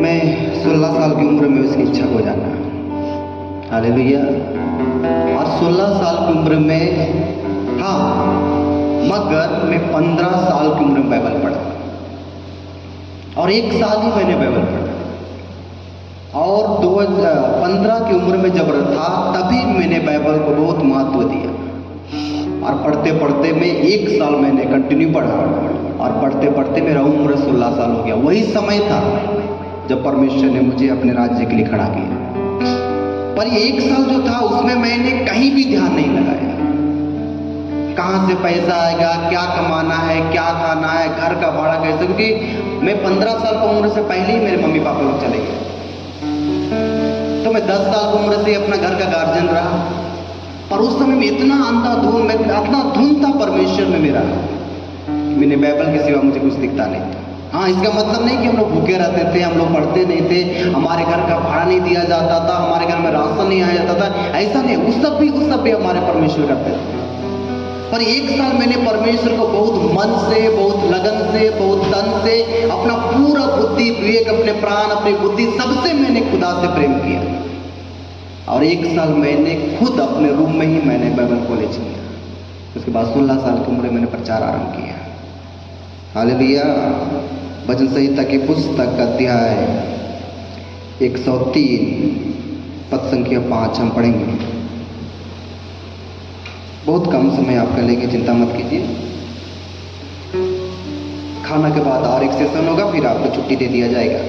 मैं 16 साल की उम्र में उसकी इच्छा हो जाना, हालेलुया। और 16 साल की उम्र में, हाँ, मगर मैं 15 साल की उम्र में बाइबल पढ़ा और 1 साल ही मैंने बाइबल पढ़ा। और 2015 की उम्र में जब था तभी मैंने बाइबल को बहुत महत्व दिया और पढ़ते पढ़ते मैं 1 साल मैंने कंटिन्यू पढ़ा और पढ़ते पढ़ते मेरा उम्र 16 साल हो गया। वही समय था जब परमेश्वर ने मुझे अपने राज्य के लिए खड़ा किया। पर ये 1 साल जो था उसमें मैंने कहीं भी ध्यान नहीं लगाया, कहाँ से पैसा आएगा, क्या कमाना है, क्या खाना है, घर का भाड़ा कैसे, क्योंकि मैं 15 साल की उम्र से पहले ही मेरे मम्मी पापा लोग चले गए। तो मैं 10 साल की उम्र से अपना घर का गार्जियन रहा। पर उस समय में इतना धुन था परमेश्वर में मेरा, मैंने बाइबल के सिवा मुझे कुछ दिखता नहीं था। हाँ, इसका मतलब नहीं कि हम लोग भूखे रहते थे, हम लोग पढ़ते नहीं थे, हमारे घर का भाड़ा नहीं दिया जाता था, हमारे घर में राशन नहीं आया जाता था, ऐसा नहीं। उस सब भी हमारे परमेश्वर करते थे। पर 1 साल मैंने परमेश्वर को बहुत मन से, बहुत लगन से, बहुत तन से, अपना पूरा बुद्धि विवेक, अपने प्राण, अपनी बुद्धि, सबसे मैंने खुदा से प्रेम किया। और 1 साल मैंने खुद अपने रूम में ही मैंने बाइबल कॉलेज किया। उसके बाद 16 साल की उम्र में मैंने प्रचार आरंभ किया। हालेलुया। भजन संहिता की पुस्तक अध्याय 103 पद संख्या 5 हम पढ़ेंगे। बहुत कम समय आपका लेंगे, चिंता मत कीजिए। खाना के बाद और एक सेशन होगा, फिर आपको छुट्टी दे दिया जाएगा।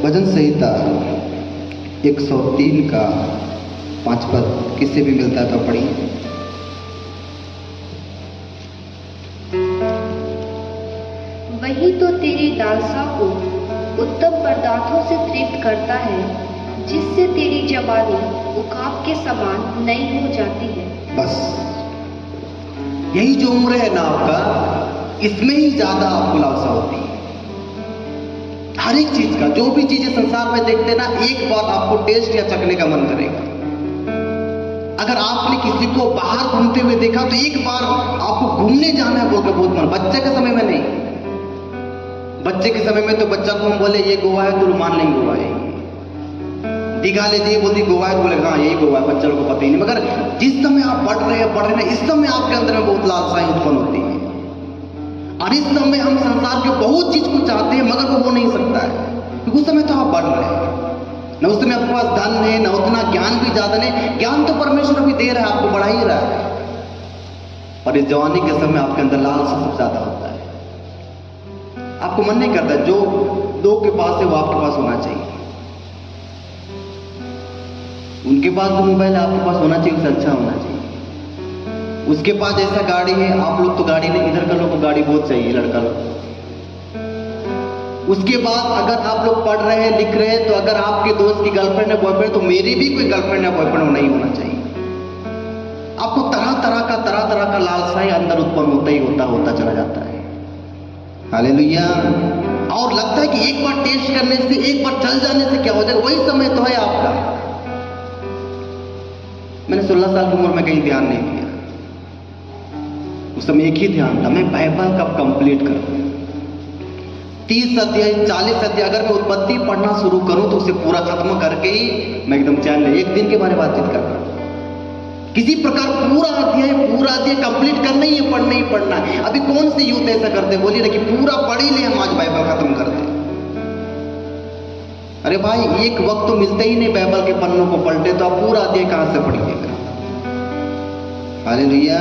भजन संहिता 103 का 5 पद किससे भी मिलता है तो पढ़िए। वही तो तेरी लालसा को उत्तम पदार्थों से तृप्त करता है, जिससे तेरी जवानी उकाब के समान नई हो जाती है। बस यही जो उम्र है ना आपका, इसमें ही ज्यादा आपको लालसा होती है। हर एक चीज का, जो भी चीजें संसार में देखते ना, एक बार आपको टेस्ट या चखने का मन करेगा। अगर आपने किसी को बाहर घूमते हुए देखा तो एक बार आपको घूमने जाना है बोलकर बहुत मन। बच्चे के समय में नहीं, बच्चे के समय में तो बच्चा को हम बोले ये गोवा है तो मान लेंगे गोवा है, दिखा लीजिए बोलती गोवा है, बोले हाँ यही गोवा है, बच्चों को पता ही नहीं। मगर जिस समय आप बढ़ रहे हैं ना, इस समय आपके अंदर में बहुत लालसाएं उत्पन्न होती है। और इस समय हम संसार के बहुत चीज को चाहते हैं, मगर वो हो नहीं सकता है, क्योंकि उस समय तो आप बढ़ रहे हैं ना। उस समय आपके पास धन है ना, उतना ज्ञान भी ज्यादा नहीं। ज्ञान तो परमेश्वर भी दे रहा है, आपको बढ़ा ही रहा है। और इस जवानी के समय आपके अंदर लालसा सबसे ज्यादा होता है। आपको मन नहीं करता जो लोग के पास है वो आपके पास होना चाहिए। उनके पास जो मोबाइल है आपके पास होना चाहिए, उससे अच्छा होना चाहिए। उसके पास ऐसा गाड़ी है, आप लोग तो गाड़ी नहीं, इधर का लोग को गाड़ी बहुत चाहिए, लड़का लोग। उसके बाद अगर आप लोग पढ़ रहे हैं, लिख रहे हैं, तो अगर आपके दोस्त की गर्लफ्रेंड है, बॉयफ्रेंड, तो मेरी भी कोई गर्लफ्रेंड या बॉयफ्रेंड नहीं होना चाहिए। आपको तरह तरह का लालसाएं अंदर उत्पन्न होता चला जाता है। हालेलुया। और लगता है कि एक बार टेस्ट करने से, एक बार चल जाने से क्या हो जाएगा, वही समय तो है आपका। मैंने 16 साल की उम्र में कहीं ध्यान नहीं दिया। उस समय एक ही ध्यान था, मैं बाइबल कब कंप्लीट करूं। 30 अध्याय 40 अध्याय अगर मैं उत्पत्ति पढ़ना शुरू करूं तो उसे पूरा खत्म करके ही मैं एकदम चैन ले एक दिन के बारे में बातचीत करता हूं। किसी प्रकार पूरा अध्याय कंप्लीट करना ही है, पढ़ना ही पढ़ना है। अभी कौन से यूथ ऐसा करते, बोलिए ना कि पूरा पढ़ ही ले हम आज बाइबल खत्म कर दें। अरे भाई एक वक्त तो मिलते ही नहीं बाइबल के पन्नों को पलटे, तो आप पूरा अध्याय कहां से पढ़िएगा। हालेलुया।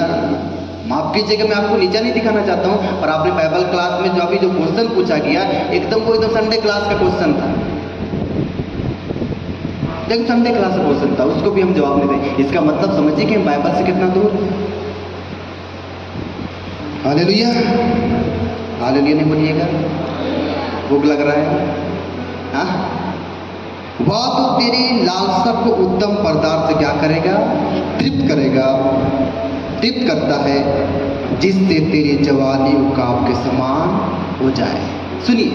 माफ कीजिएगा, मैं आपको नीचा नहीं दिखाना चाहता हूं, पर आपने बाइबल क्लास में जो अभी जो क्वेश्चन पूछा गया, एकदम वो एकदम संडे क्लास का क्वेश्चन था। जब संडे क्लास का क्वेश्चन था, उसको भी हम जवाब नहीं दें। इसका मतलब समझिए कि हम बाइबल से कितना दूर हैं। हालेलुया। हालेलुया नहीं बोलिएगा, भूख लग रहा है। हाँ, वह तो तेरी लालसा को उत्तम पदार्थ से क्या करेगा, तृप्त करेगा, तृप्त करता है, जिससे तेरी जवानी उकाब के समान हो जाए। सुनिए,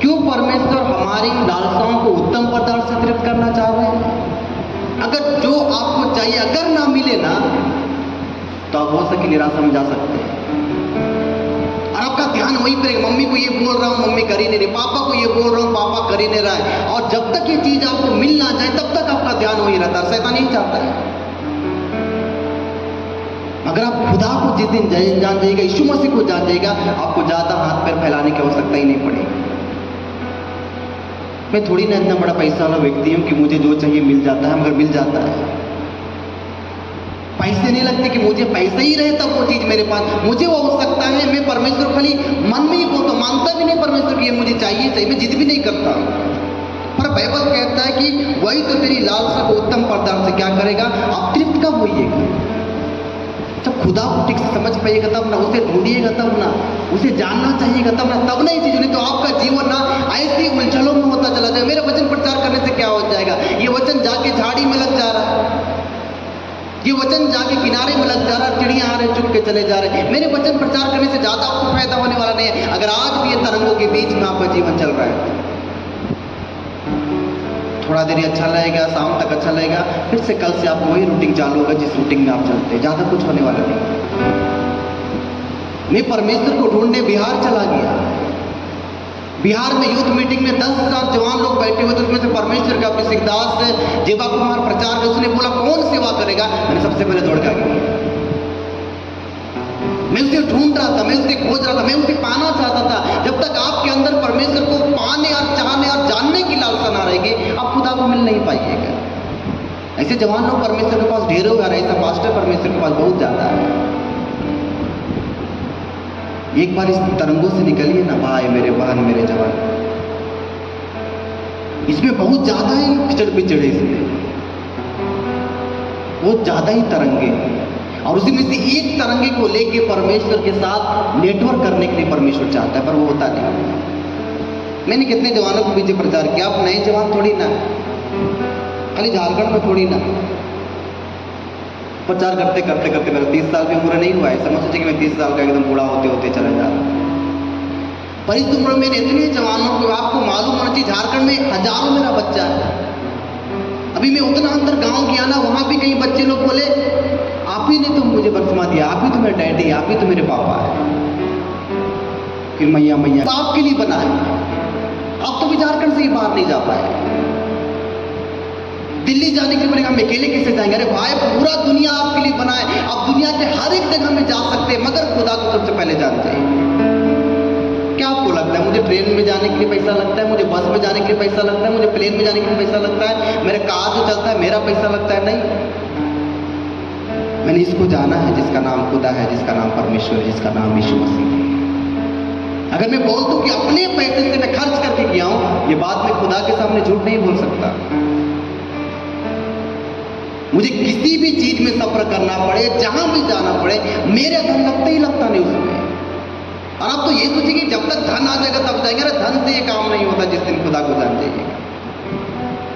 क्यों परमेश्वर हमारी लालसाओं को उत्तम पदार्थ से तृप्त करना चाह रहे हैं। अगर जो आपको चाहिए अगर ना मिले ना, तो आप हो सके निराशा में जा सकते हैं। और आपका ध्यान वहीं पर, मम्मी को ये बोल रहा हूँ, मम्मी कर ही नहीं रही, पापा को ये बोल रहा हूँ, पापा कर ही नहीं रहा है। और जब तक ये चीज आपको मिल ना जाए, तब तक आपका ध्यान वहीं रहता है। शैतान नहीं चाहता है। अगर आप खुदा को जिस दिन जान जाइएगा, यीशु मसीह को जान जाइएगा, आपको ज्यादा हाथ पैर फैलाने की आवश्यकता ही नहीं पड़ेगी। मैं थोड़ी ना इतना बड़ा पैसा वाला व्यक्ति हूं कि मुझे जो चाहिए मिल जाता है, मगर मिल जाता है। पैसे नहीं लगते कि मुझे पैसा ही रहे तब वो चीज मेरे पास, मुझे वो आवश्यकता है। मैं परमेश्वर खाली मन में ही बोलता, मांगता भी नहीं परमेश्वर की मुझे चाहिए चाहिए, मैं जिद भी नहीं करता। पर बाइबल कहता है कि वही तो तेरी लालसा को उत्तम पदार्थ से क्या करेगा, आप तृप्त कब होइएगा, जब खुदा को ठीक से समझ पाइएगा तब ना, उसे ढूंढिएगा तब ना, उसे जानना चाहिएगा तब ना, तब नहीं चीज। नहीं तो आपका जीवन ना ऐसी उलझनों में होता चला जाए। मेरा वचन प्रचार करने से क्या हो जाएगा, ये वचन जाके झाड़ी में लग जा रहा है, ये वचन जाके किनारे में लग जा रहा है, चिड़िया आ रहे चुप के चले जा रहे। मेरे वचन प्रचार करने से ज्यादा आपको फायदा होने वाला नहीं है, अगर आज भी ये तरंगों के बीच में आपका जीवन चल रहा है। थोड़ा देर अच्छा लगेगा, शाम तक अच्छा लगेगा, फिर से कल से आपको वही रूटीन चालू होगा जिस रूटीन में आप चलते हैं। ज्यादा कुछ होने वाला नहीं। मैं परमेश्वर को ढूंढने बिहार चला गया, बिहार में यूथ मीटिंग में 10,000 जवान लोग बैठे हुए थे, उसमें से परमेश्वर का अभिषेक दास जेवा कुमार प्रचार में उसने बोला कौन सेवा करेगा, मैंने सबसे पहले दौड़ के आगे किया। मैं उसे ढूंढ रहा था, मैं उसे खोज रहा था, मैं उसे पाना चाहता था। जब तक आपके अंदर परमेश्वर को पाने और चाहने और जानने की लालसा ना रहेगी, आप खुदा को मिल नहीं पाइएगा। ऐसे जवान लोग परमेश्वर के पास ढेरों हैं, ऐसा पास्टर परमेश्वर के पास बहुत ज्यादा है। एक बार इस तरंगों से निकलिए ना भाई मेरे बहन मेरे जवान, इसमें बहुत ज्यादा ही खिचड़ पिचड़ है, इसमें बहुत ज्यादा ही तरंगे, और उसी में से एक तरंगे को लेके परमेश्वर के साथ नेटवर्क करने के लिए परमेश्वर चाहता है, पर वो होता नहीं। मैंने कितने जवानों के पीछे प्रचार किया, आप नए जवान थोड़ी ना, खाली झारखंड में थोड़ी ना प्रचार करते करते करते मेरा 30 साल की उम्र नहीं हुआ है, समझ सोचे कि मैं 30 साल का एकदम बूढ़ा होते होते चला जा रहा हूं। पर इस उम्र में इतने जवानों को आपको मालूम होना चाहिए, झारखंड में हजारों मेरा बच्चा है। अभी मैं उतना अंदर गांव गया ना, वहां भी कई बच्चे लोग बोले आप ही ने तो मुझे बरसमा दिया, आप ही तो मेरे डैडी, आप ही तो मेरे पापा है। फिर मैया मैया तो आपके लिए बना है, अब तो भी झारखंड से ही बाहर नहीं जा पाए। दिल्ली जाने के लिए हम अकेले कैसे जाएंगे? अरे भाई पूरा दुनिया आपके लिए बना है, आप दुनिया के हर एक जगह में जा सकते हैं, मगर खुदा को सबसे पहले जान चाहिए। क्या आपको लगता है मुझे ट्रेन में जाने के लिए पैसा लगता है, मुझे बस में जाने के लिए पैसा लगता है, मुझे प्लेन में जाने के लिए पैसा लगता है, मेरे कार जो चलता है मेरा पैसा लगता है? नहीं, मैंने इसको जाना है जिसका नाम खुदा है, जिसका नाम परमेश्वर है, जिसका नाम यीशु मसीह है। अगर मैं बोल दूं कि अपने पैसे से मैं खर्च करके गया हूं, ये बात मैं खुदा के सामने झूठ नहीं बोल सकता। मुझे किसी भी चीज में सफर करना पड़े, जहां भी जाना पड़े, मेरे धन लगता ही लगता नहीं उसमें। और आप तो ये सोचिए कि जब तक धन आ जाएगा तब जाएंगे, अरे धन से ये काम नहीं होता जिस दिन खुदा को जान जाइएगा।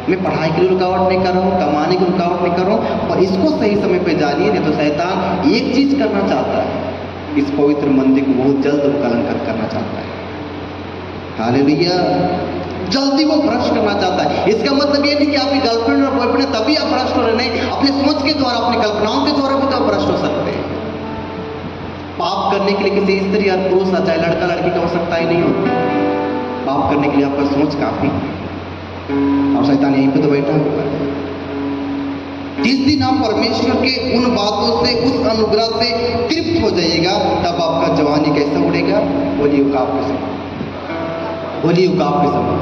मैं पढ़ाई के लिए रुकावट नहीं कर रहा हूँ, कमाने की रुकावट नहीं कर रहा हूँ, और इसको सही समय पे जानिए, नहीं तो शैतान एक चीज करना चाहता है, इस पवित्र मंदिर को बहुत जल्द कलंकित करना चाहता है। हालेलुया, जल्दी वो भ्रष्ट करना चाहता है। इसका मतलब ये नहीं कि आपकी गर्लफ्रेंड और बॉयफ्रेंड है तभी आप भ्रष्ट हो रहे, नहीं, अपने सोच के द्वारा, अपनी कल्पनाओं के द्वारा भी तो आप भ्रष्ट हो सकते हैं। पाप करने के लिए किसी स्त्री या पुरुष, चाहे लड़का लड़की की आवश्यकता ही नहीं होती। पाप करने के लिए आपका सोच काफी है, और शैतान यहीं पे तो बैठा हुआ है। जिस दिन आप परमेश्वर के उन बातों से, उस अनुग्रह से तृप्त हो जाइएगा, तब आपका जवानी कैसा उड़ेगा? बोलिए उकाब के समान, बोलिए उकाब के समान।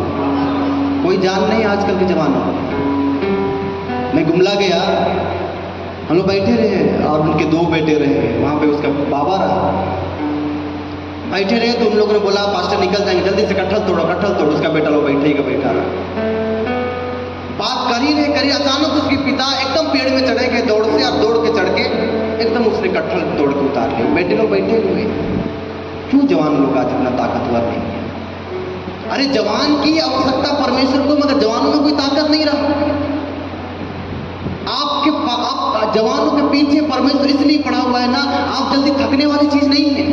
कोई जान नहीं आजकल के जवानों को। मैं गुमला गया, हम लोग बैठे रहे और उनके 2 बेटे रहे, वहां पे उसका बाबा रहा। बैठे रहे तो उन लोगों ने बोला पास्टर निकल जाएंगे, जल्दी से कटहल तोड़ो, कटहल तोड़ो। उसका बेटा लोग बैठा रहा, बात कर ही रहे, अचानक उसके पिता एकदम पेड़ में चढ़े गए दौड़ से, और दौड़ के चढ़ के एकदम उसने कटहल तोड़ के उतार लिया। बेटे लोग बैठे हुए। क्यों जवान लोग आज इतना ताकतवर नहीं है? अरे जवान की आवश्यकता परमेश्वर को, मगर जवानों में कोई ताकत नहीं रहा। आप जवानों के पीछे परमेश्वर इसलिए पड़ा हुआ है ना, आप जल्दी थकने वाली चीज नहीं है,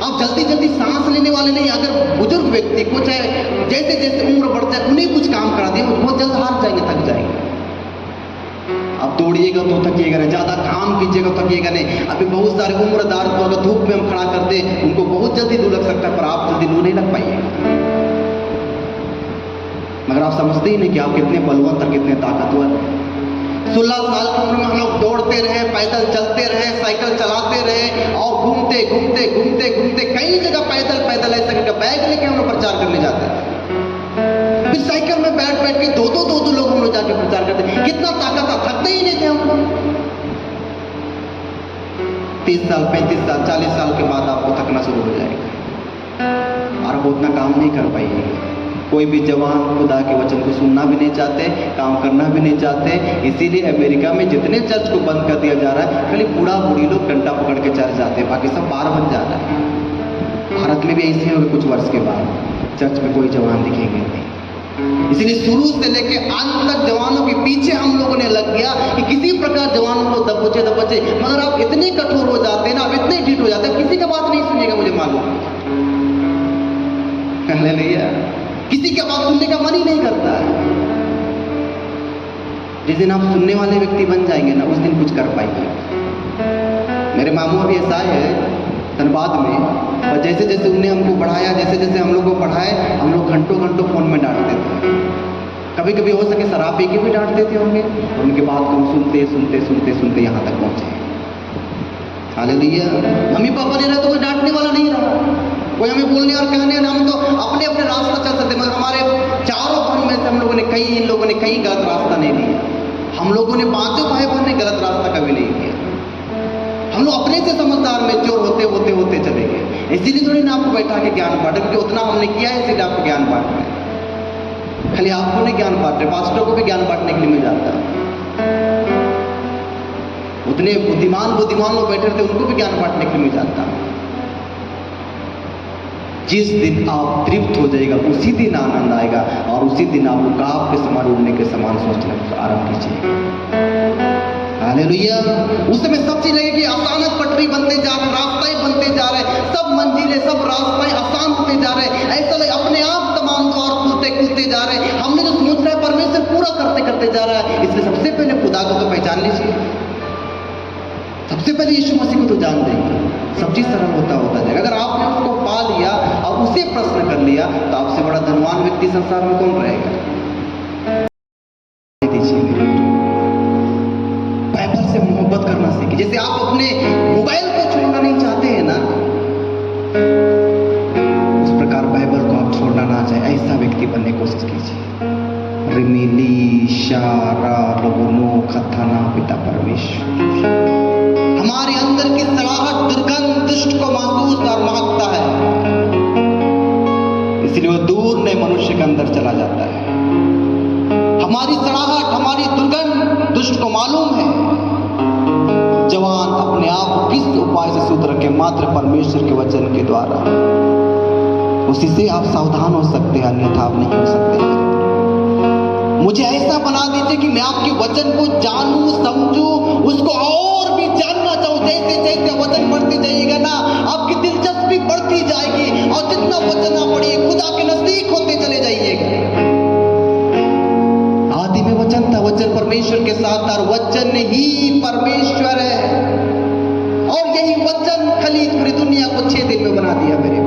आप जल्दी जल्दी सांस लेने वाले नहीं। अगर बुजुर्ग व्यक्ति को चाहे जैसे जैसे उम्र बढ़ता है उन्हें कुछ काम करा दिए, बहुत जल्द हार जाएंगे, थक जाएंगे। आप दौड़िएगा तो थकिएगा नहीं, ज्यादा काम कीजिएगा तो थकिएगा नहीं। अभी बहुत सारे उम्रदार को अगर धूप में हम खड़ा कर दे, उनको बहुत जल्दी लू लग सकता है, पर आप जल्दी लू नहीं लग पाइएगा। मगर आप समझते ही नहीं कि आप कितने बलवंत और कितने ताकतवर हैं। 16 साल की उम्र में हम लोग दौड़ते रहे, पैदल चलते रहे, साइकिल चलाते रहे, और घूमते घूमते घूमते घूमते कई जगह पैदल ऐसा करके बैग लेके हम लोग प्रचार करने जाते थे। फिर साइकिल में बैठ बैठ के दो दो लोग हम लोग जाके प्रचार करते। कितना ताकत था, थकते ही नहीं थे हम लोग। 30 साल 35 साल 40 साल के बाद आपको थकना शुरू हो जाएगा, और वो उतना काम नहीं कर पाएंगे। कोई भी जवान खुदा के वचन को सुनना भी नहीं चाहते, काम करना भी नहीं चाहते। इसीलिए अमेरिका में जितने चर्च को बंद कर दिया जा रहा है, खाली बूढ़ा बूढ़ी लोग डंडा पकड़ के चर्च जाते हैं, बाकी सब बार बन जा रहा है। भारत में भी ऐसे होगा, कुछ वर्ष के बाद चर्च में कोई जवान दिखेंगे नहीं। इसीलिए शुरू से लेके अंत तक जवानों के पीछे हम लोगों ने लग गया कि किसी प्रकार जवानों को दबोचे। मगर आप इतने कठोर हो जाते हैं ना, आप इतने ढीठ हो जाते हैं, किसी का बात नहीं सुनिएगा, मुझे मालूम। हालेलुया, किसी का बात सुनने का मन ही नहीं करता है। जिस दिन आप सुनने वाले व्यक्ति बन जाएंगे ना, उस दिन कुछ कर पाएंगे। मेरे मामू अभी ऐसा है, धनबाद में, और जैसे जैसे उन्हें हमको बढ़ाया, जैसे जैसे हम लोग को पढ़ाए, हम लोग घंटों घंटों फ़ोन में डांटते थे। कभी कभी हो सके शराब पी के भी डांटते थे होंगे, और उनके बात को हम सुनते सुनते सुनते सुनते यहाँ तक पहुँचे। हालेलुया। मम्मी पापा नहीं रहे तो कोई डांटने वाला नहीं रहा, कोई हमें बोलने और कहने, हम तो अपने अपने रास्ता चल सकते। मगर हमारे चारों बहन में से हम लोगों ने इन लोगों ने कहीं गलत रास्ता नहीं लिया। हम लोगों ने पांचों भाई बहन ने गलत रास्ता कभी नहीं लिया। हम लोग अपने से समझदार मैच्योर होते होते होते चले गए। इसीलिए थोड़ी ना आपको बैठा के ज्ञान बांटे, क्योंकि उतना हमने किया है इसीलिए आपको ज्ञान बांट रहे हैं। खाली आपको नहीं ज्ञान बांट रहे, पास्टरों को भी ज्ञान बांटने के लिए मिल जाता है। उतने बुद्धिमान लोग बैठे थे, उनको भी ज्ञान बांटने के लिए मिल जाता है। जिस दिन आप तृप्त हो जाएगा उसी दिन आनंद आएगा, और उसी दिन आप उकाब के समान उड़ने के समान सोचना आरंभ कीजिएगा। हालेलुया। उस समय सब चीज लगेगी अचानक पटरी बनते जा रहे, रास्ते बनते जा रहे, सब मंजिलें सब रास्ते आसान होते जा रहे, ऐसा लगे अपने आप तमाम द्वार खुलते जा रहे। हमने जो सोच रहे परमेश्वर पूरा करते करते जा रहा है। इसलिए सबसे पहले खुदा को तो पहचान लीजिए, सबसे पहले यीशु मसीह को तो जान देंगे, सब चीज सरल होता जाएगा। अगर आपने उसको पा लिया और उसे प्रश्न कर लिया, तो आपसे बड़ा धनवान व्यक्ति संसार में कौन रहेगा? बाइबल से मोहब्बत करना सीखिए। जैसे आप अपने मोबाइल को छोड़ना नहीं चाहते हैं ना, उस प्रकार बाइबल को आप छोड़ना ना चाहे, ऐसा व्यक्ति बनने की कोशिश कीजिए। रिमिली शारा लोगों खथाना पिता परमेश्वर, हमारे अंदर की सड़ाहट दुर्गंध दुष्ट को महसूस और महकता है, इसलिए वो दूर नहीं मनुष्य के अंदर चला जाता है। हमारी सड़ाहट हमारी दुर्गंध दुष्ट को मालूम है। जवान अपने आप को किस उपाय से शुद्ध रखे? मात्र परमेश्वर के वचन के द्वारा। उसी से आप सावधान हो सकते हैं, अन्यथा आप नहीं हो सकते। मुझे ऐसा बना दीजिए कि मैं आपके वचन को जानूं, समझूं, उसको और भी जानना चाहूं। जैसे जैसे वचन पढ़ते जाइएगा ना, आपकी दिलचस्पी बढ़ती जाएगी, और जितना वचन आप पढ़िए खुदा के नजदीक होते चले जाइएगा। आदि में वचन था, वचन परमेश्वर के साथ था, वचन ही परमेश्वर है। और यही वचन खाली पूरी दुनिया को 6 दिन में बना दिया। मेरे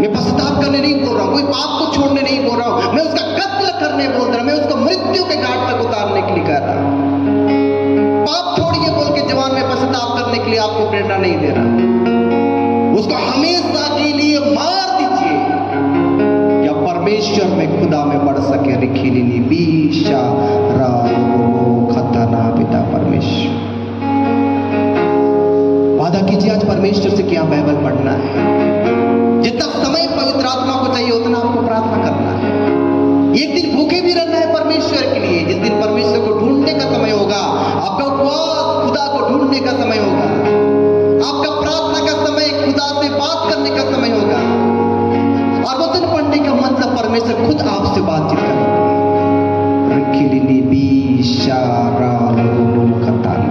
मैं पश्चाताप करने नहीं बोल रहा हूं, कोई पाप को छोड़ने नहीं बोल रहा हूं, मैं उसका कत्ल करने बोल रहा हूं, मैं उसको मृत्यु के घाट तक उतारने के लिए कह रहा हूं। पाप छोड़िए बोल के जवान में पश्चाताप करने के लिए आपको प्रेरणा नहीं दे रहा, उसको हमेशा के लिए मार दीजिए, या परमेश्वर में खुदा में बढ़ सके। रिखिली बीशा खतना पिता परमेश्वर। वादा कीजिए आज परमेश्वर से क्या बाइबल पढ़ना है। जितना समय पवित्र आत्मा को चाहिए उतना आपको प्रार्थना करना है। एक दिन भूखे भी रहना है परमेश्वर के लिए। जिस दिन परमेश्वर को ढूंढने का समय होगा, आपका उपवास खुदा को ढूंढने का समय